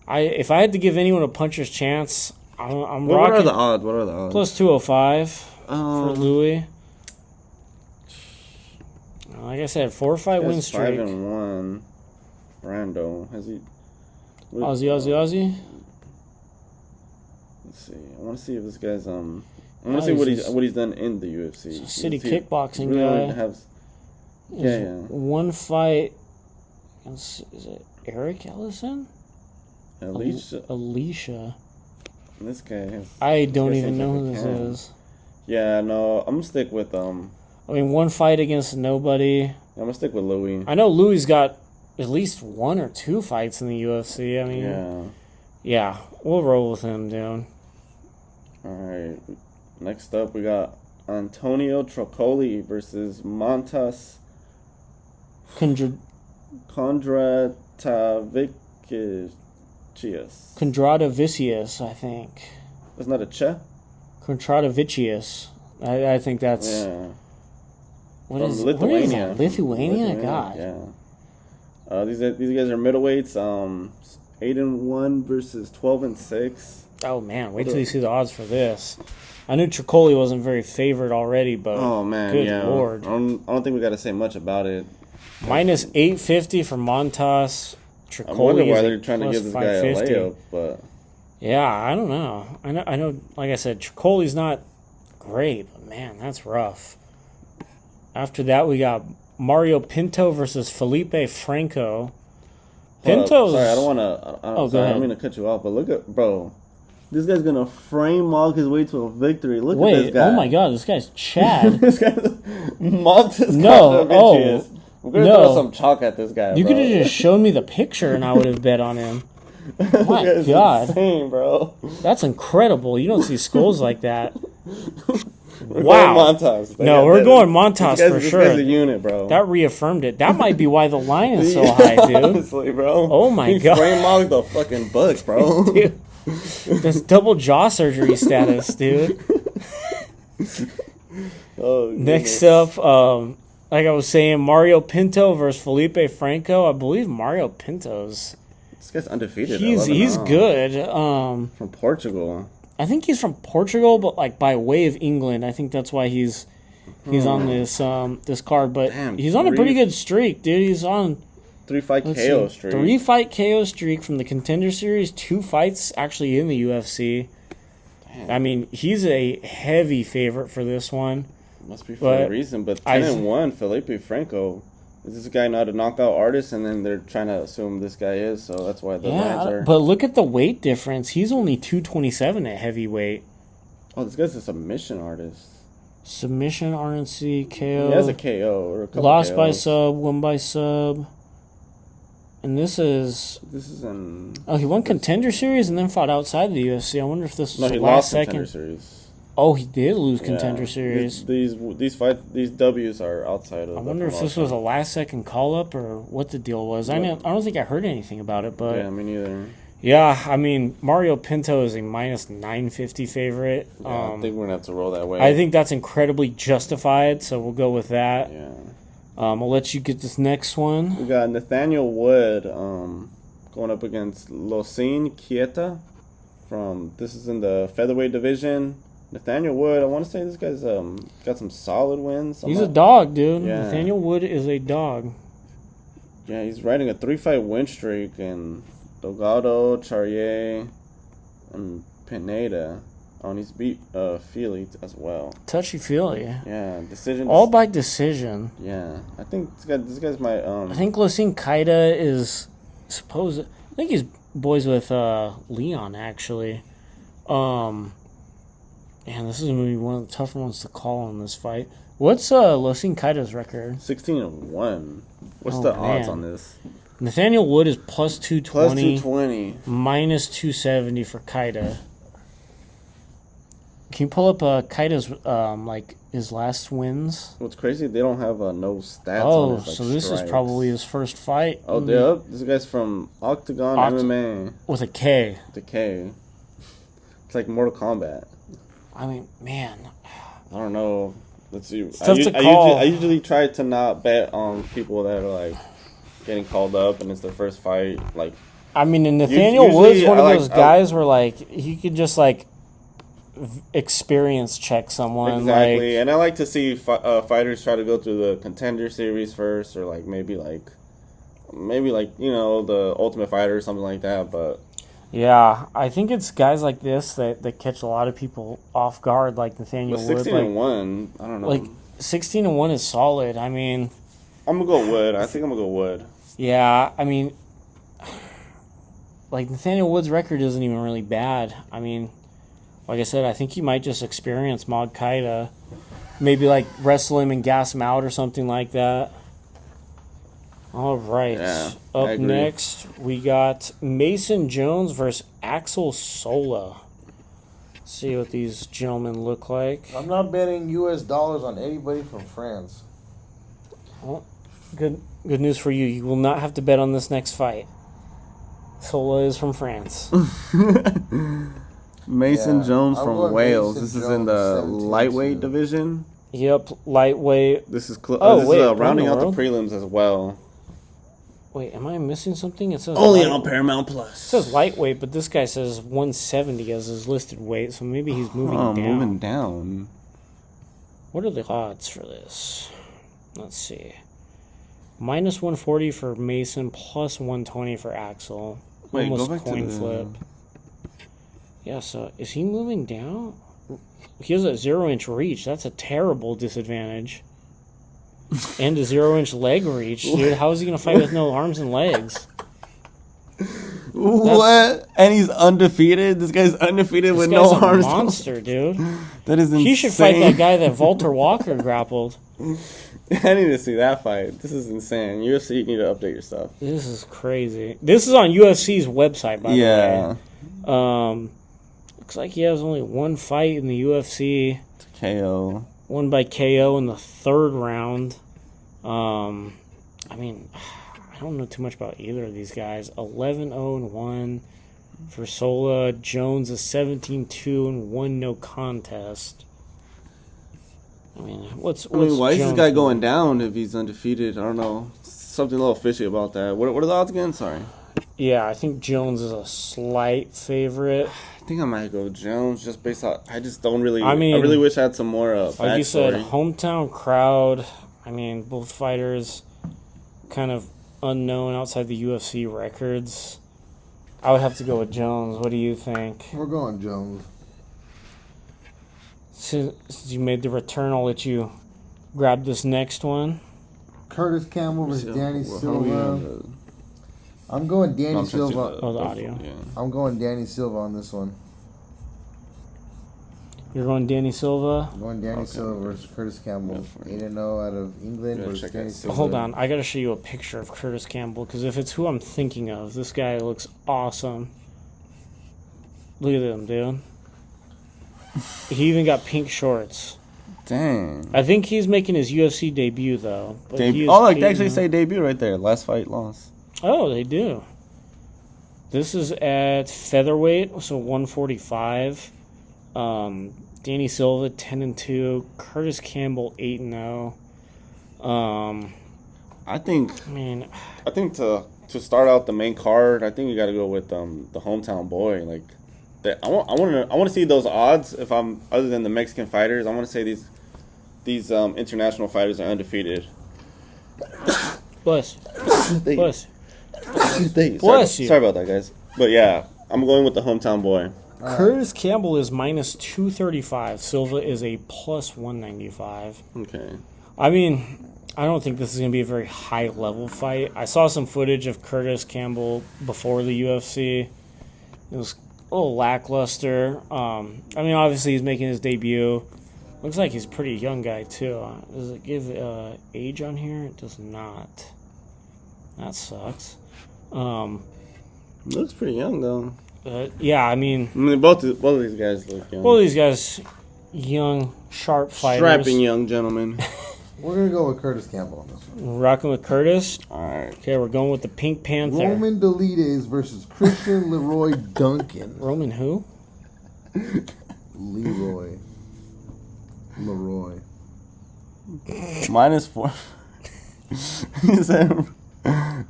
If I had to give anyone a puncher's chance, I'm What rocking. are the odds? What are the odds? Plus 205 for Louis. Like I said, 4-fight win streak. 5-1. Brando has he? Aussie. Let's see. I want to see if this guy's I want to see what he's done in the UFC. City He kickboxing really guy. has- Yeah. One fight. Is it Eric Ellison? Alicia. This guy has. I don't This guy even seems know like who a this can. is. Yeah, no, I'm gonna stick with I mean, one fight against nobody. I'm gonna stick with Louis. I know Louis got at least 1 or 2 fights in the UFC. I mean, Yeah. Yeah, we'll roll with him, dude. All right. Next up, we got Antonio Trocoli versus Montas Kondratavičius. Kondratavičius, I think. That's not a Che? Kondratavičius. I think that's... Yeah. What From is Lithuania. that? Lithuania? God. Yeah. These guys are middleweights. 8-1 versus 12-6. Oh, man. Wait till you see the odds for this. I knew Tricoli wasn't very favored already, but Oh man, good yeah. Lord. I don't think we got to say much about it. Minus 850 for Montas. Tricoli I wonder why is they're trying to plus give this guy a 550. layup, but Yeah, I don't know. I know. Like I said, Tricoli's not great, but man, that's rough. After that, we got Mario Pinto versus Felipe Franco. Pinto's... sorry, I don't want to. Oh, go I ahead. don't mean to cut you off, but look at bro. This guy's gonna frame walk his way to a victory. Look at this Wait, guy. oh my God, this guy's Chad. This guy's Montes No, Kondratavičius. We're gonna no. throw some chalk at this guy. You bro. could have just shown me the picture and I would have bet on him. This My guy's God. insane, bro. That's incredible. You don't see skulls like that. We're Wow. going Montas. No, we're going Montas for This sure. guy's a unit, bro. That reaffirmed it. That might be why the line is so high, dude. Honestly, bro. Oh my he God. frame walked the fucking books, bro. Dude, that's double jaw surgery status, dude. Oh, Next goodness. up, like I was saying, Mario Pinto versus Felipe Franco. I believe Mario Pinto's This guy's undefeated. he's 11-0. good. From Portugal. I think he's from Portugal, but like by way of England. I think that's why he's on this this card. But Damn, he's on a pretty good streak, dude. He's on 3-fight let's KO see, streak. 3-fight KO streak from the Contender Series. 2 fights actually in the UFC. Damn. I mean, he's a heavy favorite for this one. Must be for but a reason. But I- 10-1, Felipe Franco. Is this guy not a knockout artist? And then they're trying to assume this guy is, so that's why the lines are. But look at the weight difference. He's only 227 at heavyweight. Oh, this guy's a submission artist. Submission, RNC, KO. He has a KO or a couple Lost by KOs. sub, won by sub. And this is... This is an. Oh, he won Contender Series and then fought outside the UFC. I wonder if this was No, the he last lost second. Contender Series. Oh, he did lose Yeah. Contender Series. These W's are outside of. I wonder if this was a last second call up or what the deal was. I don't think I heard anything about it, but Yeah, me neither. yeah, I mean Mario Pinto is a minus 950 favorite. Yeah, I think we're gonna have to roll that way. I think that's incredibly justified, so we'll go with that. Yeah. I'll let you get this next one. We got Nathaniel Wood going up against Losine Quieta from. This is in the featherweight division. Nathaniel Wood, I want to say this guy's got some solid wins. He's a dog, dude. Yeah. Nathaniel Wood is a dog. Yeah, he's riding a 3-fight win streak, and Delgado, Charrier, and Pineda. Oh, and he's beat Feely as well. Touchy-feely. Yeah, decision. All by decision. Yeah, I think this guy's my I think Losine Kaida is supposed. I think he's boys with Leon actually. Man, this is gonna be one of the tougher ones to call in this fight. What's Losine Kaida's record? 16-1. What's Oh, the odds man. on this? Nathaniel Wood is plus 220, Plus 220. minus 270 for Kaida. Can you pull up Kaida's like his last wins? What's crazy? They don't have no stats. Oh, on his, like, so this strikes. is probably his first fight. Oh, yep. This guy's from Octagon MMA. With a K. The K. It's like Mortal Kombat. I mean, man. I don't know. Let's see. tough to call. I usually try to not bet on people that are like getting called up and it's their first fight. Like, I mean, and Nathaniel Usually, Wood's one of I those like- guys where like he could just like experience check someone. exactly. Like, And I like to see fighters try to go through the Contender Series first, or like maybe like the Ultimate Fighter or something like that. But yeah, I think it's guys like this that catch a lot of people off guard, like Nathaniel with Wood. 16-1, I don't know. Like 16-1 is solid. I mean, I'm gonna go Wood. I think I'm gonna go Wood. yeah, I mean, like Nathaniel Wood's record isn't even really bad. I mean, like I said, I think he might just experience Maud Kaida. Maybe like wrestle him and gas him out or something like that. All right. Yeah, I Up agree. next, we got Mason Jones versus Axel Sola. See what these gentlemen look like. I'm not betting U.S. dollars on anybody from France. Well, good news for you. You will not have to bet on this next fight. Sola is from France. Mason Yeah, Jones I'm from going Wales. Mason This is in Jones, the 17-2. lightweight division. Yep, lightweight. This is rounding out the prelims as well. Wait, am I missing something? It says Only light- on Paramount It Plus. says lightweight, but this guy says 170 as his listed weight, so maybe he's moving down. Moving down. What are the odds for this? Let's see. Minus 140 for Mason, plus 120 for Axel. Wait, go Almost back to coin the- flip. Yeah, so is he moving down? He has a 0-inch reach. That's a terrible disadvantage. And a 0-inch leg reach, dude. How is he going to fight with no arms and legs? What? And he's undefeated? This guy's undefeated with no This guy's a arms. monster, dude. That is insane. He should fight that guy that Walter Walker grappled. I need to see that fight. This is insane. UFC, you need to update your stuff. This is crazy. This is on UFC's website, by the way. Looks like he has only one fight in the UFC. KO. Won by KO in the third round. I mean, I don't know too much about either of these guys. 11-0-1 for Sola. Jones is 17-2-1 no contest. I mean, why is this Jones guy doing? going down if he's undefeated? I don't know. Something a little fishy about that. What are the odds again? Sorry. Yeah, I think Jones is a slight favorite. I think I might go Jones just based on. I just don't really. I mean, I really wish I had some more. Like you said, backstory. hometown crowd. I mean, both fighters kind of unknown outside the UFC records. I would have to go with Jones. What do you think? We're going Jones. Since you made the return, I'll let you grab this next one. Curtis Campbell versus Danny How are we Silva. on I'm going Danny I'm trying to see Silva. Oh, the audio. Yeah. I'm going Danny Silva on this one. You're going Danny Silva. I'm going Danny Okay. Silva versus Curtis Campbell. Yeah, 8-0 out of England Yeah, versus check Danny that. Silva. Hold on, I gotta show you a picture of Curtis Campbell because if it's who I'm thinking of, this guy looks awesome. Look at him, dude. He even got pink shorts. Dang. I think he's making his UFC debut though. But he is Oh, look, they 8-0. actually say debut right there. Last fight loss. Oh, they do. This is at featherweight, so 145. Danny Silva 10-2. Curtis Campbell 8-0. I think I mean, to start out the main card, I think you got to go with the hometown boy. Like, I want to see those odds. If I'm other than the Mexican fighters, I want to say these international fighters are undefeated. bless, bless. Sorry, Bless you. sorry about that, guys. But yeah, I'm going with the hometown boy. Curtis Campbell is minus 235. Silva is a plus 195. Okay. I mean, I don't think this is going to be a very high level fight. I saw some footage of Curtis Campbell before the UFC. It was a little lackluster. I mean, obviously he's making his debut. Looks like he's a pretty young guy too. Does it give age on here? It does not. That sucks. Looks pretty young though. Yeah, I mean, Both of these guys look young. both of these guys, young, sharp fighters. Strapping young gentlemen. We're going to go with Curtis Campbell on this one. Rocking with Curtis. All right. Okay, we're going with the Pink Panther. Roman Delides versus Christian Leroy Duncan. Roman who? Leroy. -4. He said,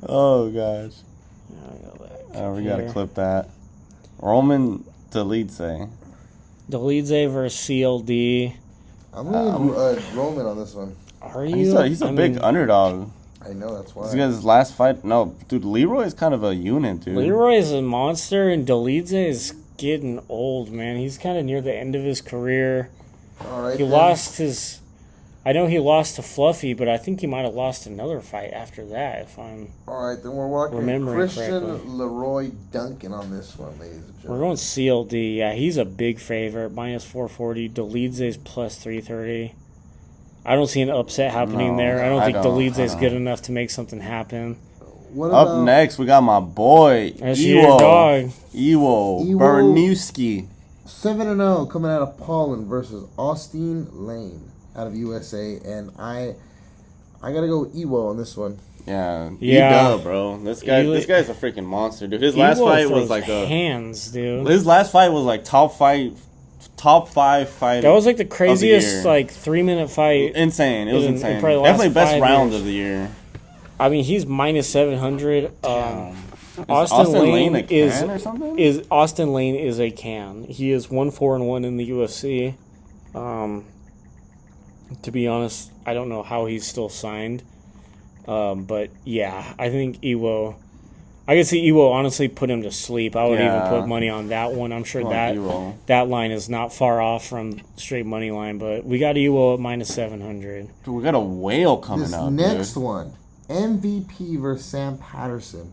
oh gosh. We gotta clip that. Roman Delides. Delides versus CLD. I'm going Roman on this one. Are you? He's a big underdog. I know, that's why. This guy's last fight. No, dude, Leroy is kind of a unit, dude. Leroy is a monster, and Delides is getting old, man. He's kind of near the end of his career. All right, He then. lost his... I know he lost to Fluffy, but I think he might have lost another fight after that, if I'm... All right, then we're walking Remembering Christian correctly. Leroy Duncan on this one, ladies and We're gentlemen. going CLD. Yeah, he's a big favorite. -440. Delides is plus 330. I don't see an upset happening No, there. I don't think Dalide's I is don't. good enough to make something happen. What Up about next, we got my boy, That's your dog. Ewo Ewo. Bernewski. 7-0 coming out of Poland versus Austin Lane out of USA, and I gotta go with Ewo on this one. Yeah, Yeah. E-dub, bro. This Ewo- guy's a freaking monster, dude. His last fight was like hands, dude. His last fight was like top 5 fight. That was like the craziest year. like 3-minute fight. Insane. It was in insane. probably the Definitely last best 5 round years. of the year. I mean, he's minus 700. Austin Austin Lane a Lane is can or something? Austin Lane is a can. He is 1-4-1 in the UFC. To be honest, I don't know how he's still signed. But yeah, I think Ewo. I could see Ewo honestly put him to sleep. I would even Yeah. put money on that one. I'm sure Come on, that Ewo. that line is not far off from straight money line. But we got Ewo at minus 700. Dude, we got a whale coming This up. next dude. one, MVP versus Sam Patterson.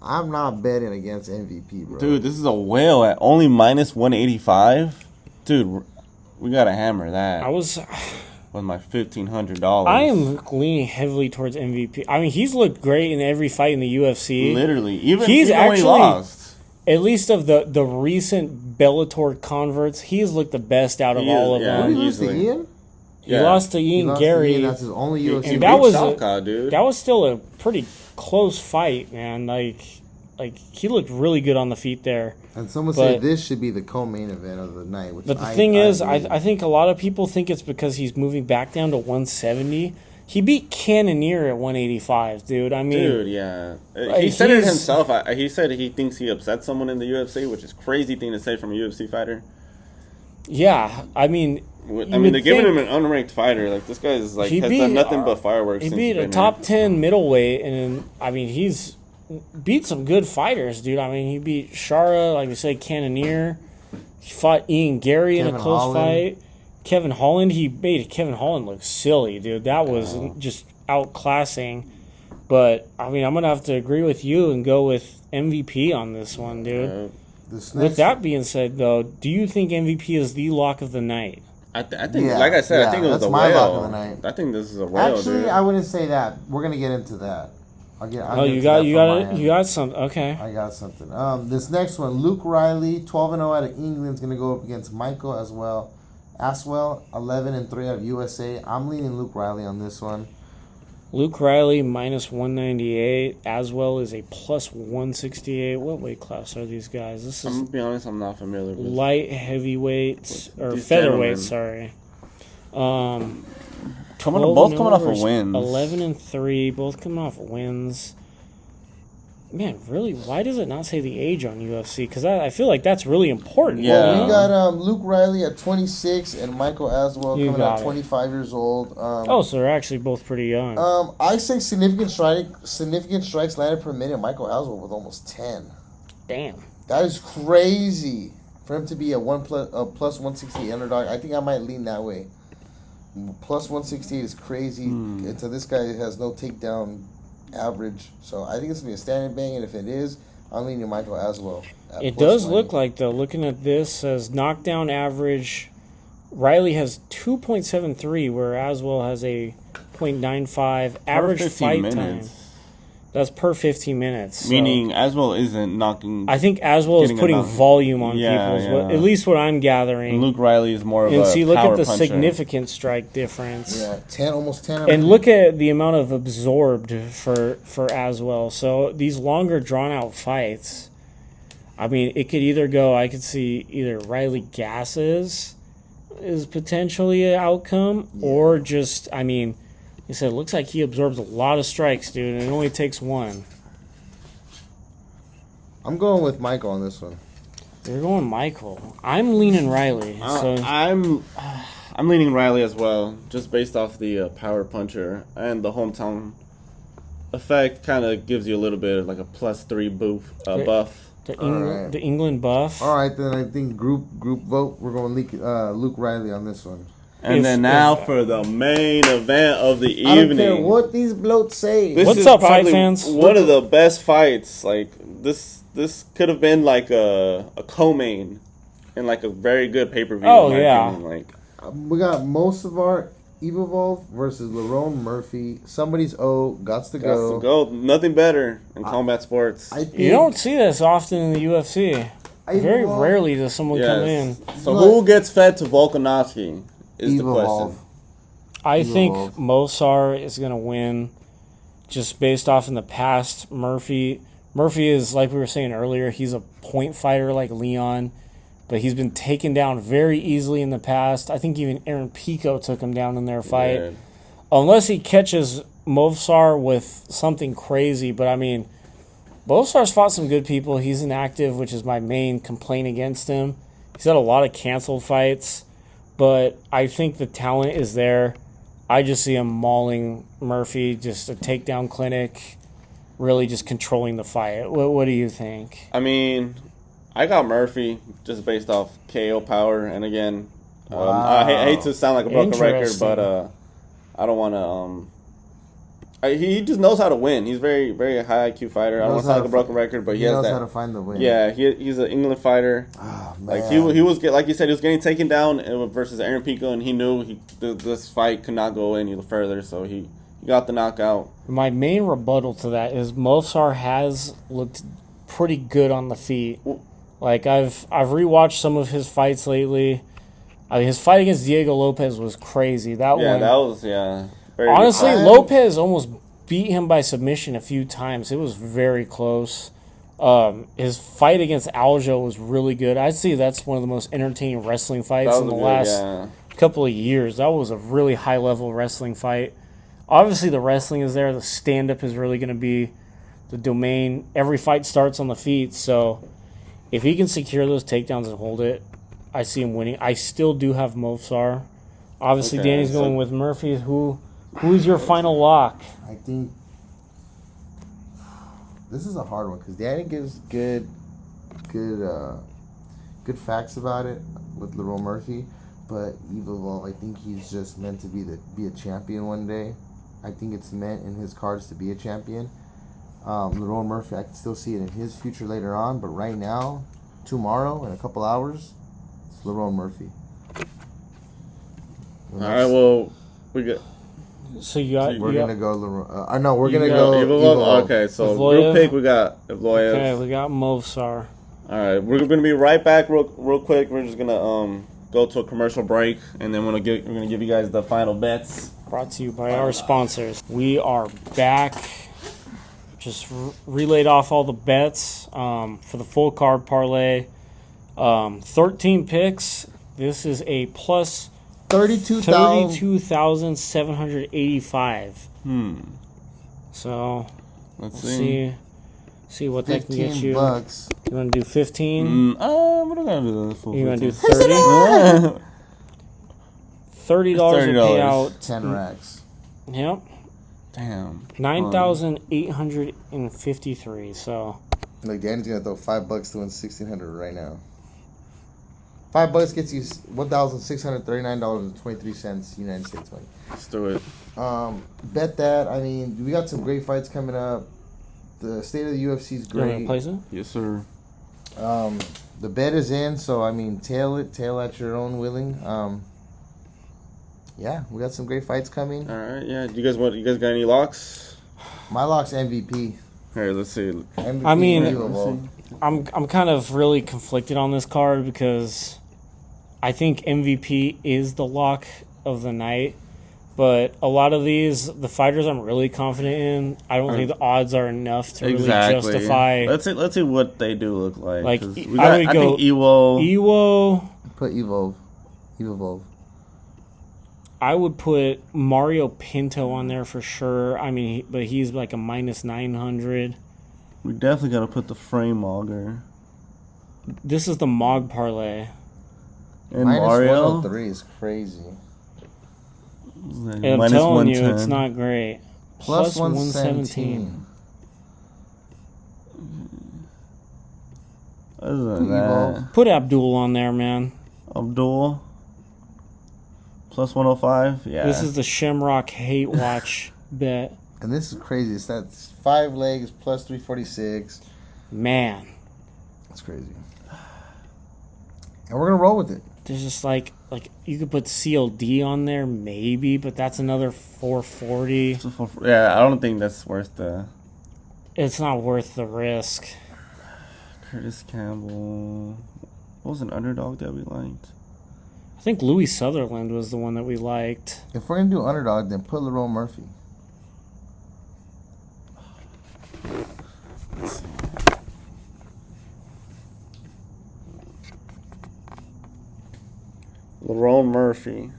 I'm not betting against MVP, bro. Dude, this is a whale at only minus 185. Dude, we gotta hammer that I was. with my $1,500. I am leaning heavily towards MVP. I mean, he's looked great in every fight in the UFC. literally even He's even when he actually- lost. At least of the recent Bellator converts, he's looked the best out of He all is, of yeah. Who them. did he lose to, easily. Ian? He lost to He Ian lost to Gary. Ian. That's his only UFC He And that beat was a- Shavkat, dude. That was still a pretty close fight, man. Like he looked really good on the feet there. And someone said But- this should be the co-main event of the night. Which But the thing is, agree. I think a lot of people think it's because he's moving back down to 170. He beat Cannonier at 185, dude. I mean, Dude, yeah. Like, He said it he's- himself. He said he thinks he upset someone in the UFC, which is crazy thing to say from a UFC fighter. yeah. I mean, I you mean, would they're giving think- him an unranked fighter. Like, this guy is like He has beat, done nothing but fireworks. He since beat he's a been top here. 10 middleweight, and I mean, he's beat some good fighters, dude. I mean, he beat Shara, like we said, Cannonier. He fought Ian Gary in a Kevin close Holland. fight. Kevin Holland, he made Kevin Holland look silly, dude. That was just outclassing. But, I mean, I'm going to have to agree with you and go with MVP on this one, dude. This With next that being said, though, do you think MVP is the lock of the night? I think, Yeah, like I said, I yeah, think it was that's a my whale. lock of the night. I think this is a whale, Actually, dude. I wouldn't say that. We're gonna get into that. I'll Oh, get you to got that you from got my it. end. You got some. Okay. I got something. This next one, Luke Riley, 12-0 out of England, is gonna go up against Michael as well. Aswell, 11-3 out of USA. I'm leaning Luke Riley on this one. Luke Riley minus 198, as well as a plus 168. What weight class are these guys? This I'm is gonna be honest, I'm not familiar with light heavyweights or These featherweights. gentlemen. Sorry. both coming off of wins. 11-3, both coming off of wins. Man, really? Why does it not say the age on UFC? Because I feel like that's really important. Yeah. We got Luke Riley at 26 and Michael Aswell You coming got out it. 25 years old. Oh, so they're actually both pretty young. I say significant strikes landed per minute. Michael Aswell with almost 10. Damn. That is crazy for him to be a plus 168 underdog. I think I might lean that way. Plus 168 is crazy. And so this guy has no takedown average. So I think it's gonna be a standing bang, and if it is, I'm leaning Michael Aswell. It does look like, though, looking at this, says knockdown average, Riley has 2.73, where Aswell has a 0.95 average 15 fight minutes. time. That's per 15 minutes. So Meaning Aswell isn't knocking. I think Aswell is getting putting enough- volume on Yeah, people, is what, yeah. at least what I'm gathering. Luke Riley is more of And a see, look power at the puncher. significant strike difference. Yeah, 10, almost 10. And look at the amount of absorbed for Aswell. So these longer drawn out fights, I mean, it could either go. I could see either Riley gasses is potentially an outcome, or just, I mean, he said it looks like he absorbs a lot of strikes, dude, and it only takes one. I'm going with Michael on this one. You're going Michael. I'm leaning Riley. So I'm leaning Riley as well, just based off the power puncher and the hometown effect. Kind of gives you a little bit of like a +3 buff. Alright. the England buff. All right, then I think group vote. We're going Luke Riley on this one. And then now for the main event of the I don't evening. care what these bloats say. This What's is up, fight probably fans? One of the best fights. Like this could have been like a co-main and like a very good pay-per-view. Oh, in my yeah. opinion. Like We got most of our Evloev versus Lerone Murphy. Somebody's gots to Got go. to go. Nothing better in combat sports. I think You don't see this often in the UFC. Very Evloev- rarely does someone come in. So Look. who gets fed to Volkanovski is the Evloev. question. I think Evloev. Mosar is going to win just based off in the past. Murphy is, like we were saying earlier, he's a point fighter like Leon, but he's been taken down very easily in the past. I think even Aaron Pico took him down in their fight. Yeah. Unless he catches Mosar with something crazy, but I mean, Mosar's fought some good people. He's inactive, which is my main complaint against him. He's had a lot of canceled fights, but I think the talent is there. I just see him mauling Murphy, just a takedown clinic, really just controlling the fight. What do you think? I mean, I got Murphy just based off KO power, and again, I hate to sound like a broken record, Interesting. but I don't want to. He just knows how to win. He's very, very high IQ fighter. I don't want to sound like a broken record, but he has knows that. how to find the win. Yeah, he's an England fighter. Oh, Like man. he was like you said, he was getting taken down versus Aaron Pico, and he knew this fight could not go any further, so he got the knockout. My main rebuttal to that is Mosar has looked pretty good on the feet. Like I've rewatched some of his fights lately. I mean, his fight against Diego Lopez was crazy. That was very honestly, good. Lopez almost beat him by submission a few times. It was very close. His fight against Aljo was really good. I'd say that's one of the most entertaining wrestling fights in the last couple of years. That was a really high-level wrestling fight. Obviously, the wrestling is there. The stand-up is really going to be the domain. Every fight starts on the feet, so if he can secure those takedowns and hold it, I see him winning. I still do have Mofsar. Obviously, Okay, Danny's so- going with Murphy. Who's your final lock? I think this is a hard one because Danny gives good facts about it with Lerone Murphy, but Evloev, I think he's just meant to be a champion one day. I think it's meant in his cards to be a champion. Lerone Murphy, I can still see it in his future later on, but right now, tomorrow, in a couple hours, it's Lerone Murphy. All right, well, we got. So you got. We're you gonna got go Lerone. No, we're You gonna got go Evloev. Evloev. Okay, so Evloev. group pick we got Evloev. okay, we got Mofsar. All right, we're gonna be right back real quick. We're just gonna go to a commercial break, and then we're gonna give you guys the final bets. Brought to you by our sponsors. We are back. Just relayed off all the bets for the full card parlay. 13 picks. This is a plus 32,000. 32,785. So Let's let's see what that can get you. $15. You want to do 15? What are we gonna do? Full You want to do 15? 30? $30 $30. a payout. 10 racks. Yep. Damn. 9,853. So Like Danny's gonna throw $5 to win 1,600 right now. $5 gets you $1,639.23 United States money. Let's do it. Bet that. I mean, we got some great fights coming up. The state of the UFC is you want to great. place it? Yes, sir. The bet is in, so I mean, tail at your own willing. Yeah, we got some great fights coming. All right, yeah. You guys got any locks? My lock's MVP. Here, let's see. MVP I mean- Evloev. I'm kind of really conflicted on this card because I think MVP is the lock of the night. But a lot of these, the fighters I'm really confident in, I don't think the odds are enough to really justify. Let's see what they do look like. Like, 'Cause I we got, would I go think Ewo. Ewo, Put Evloev. I would put Mario Pinto on there for sure. I mean, but he's like a minus 900. We definitely got to put the frame auger. This is the Mog parlay. And Minus Mario. 103 is crazy. And I'm telling you, it's not great. Plus 117. Other than that, Put Abdul on there, man. Abdul. Plus 105. Yeah. This is the Shamrock Hate Watch bet. And this is crazy. It's that 5 legs plus 346. Man. That's crazy. And we're gonna roll with it. there's just like you could put CLD on there maybe, but that's another 440. Yeah, I don't think that's worth the. It's not worth the risk. Curtis Campbell. What was an underdog that we liked? I think Louis Sutherland was the one that we liked. If we're gonna do underdog, then put Lerone Murphy. Let's see. Lerone Murphy.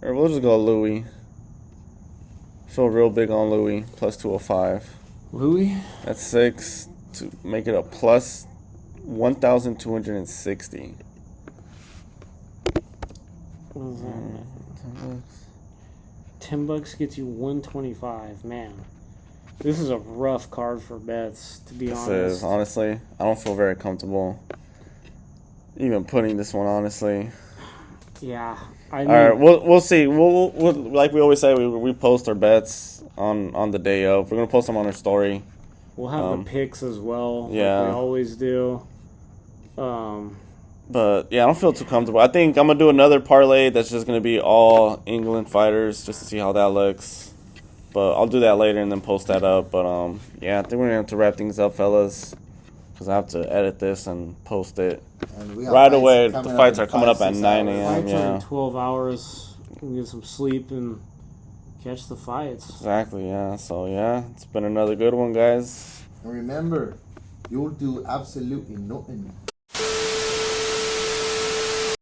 Or we'll just go Louis. I feel real big on Louis. Plus 205. Louis? That's 6 to make it a plus 1,260. What is that? $10 gets you 125. Man, this is a rough card for bets, to be honest. This is, honestly, I don't feel very comfortable even putting this one, honestly. Yeah. I mean, All right, we'll see. We'll like we always say, we post our bets on the day of. We're gonna post them on our story. we'll have the picks as well. Yeah. Like we always do. But yeah, I don't feel too comfortable. I think I'm gonna do another parlay that's just gonna be all England fighters, just to see how that looks. But I'll do that later and then post that up. But yeah, I think we're gonna have to wrap things up, fellas, because I have to edit this and post it And we got right fights away. coming The up fights in are coming up 5, at 6 9 hours. a.m. Fights are Yeah, in 12 hours. We can get some sleep and catch the fights. exactly. Yeah. So yeah, it's been another good one, guys. And remember, you'll do absolutely nothing.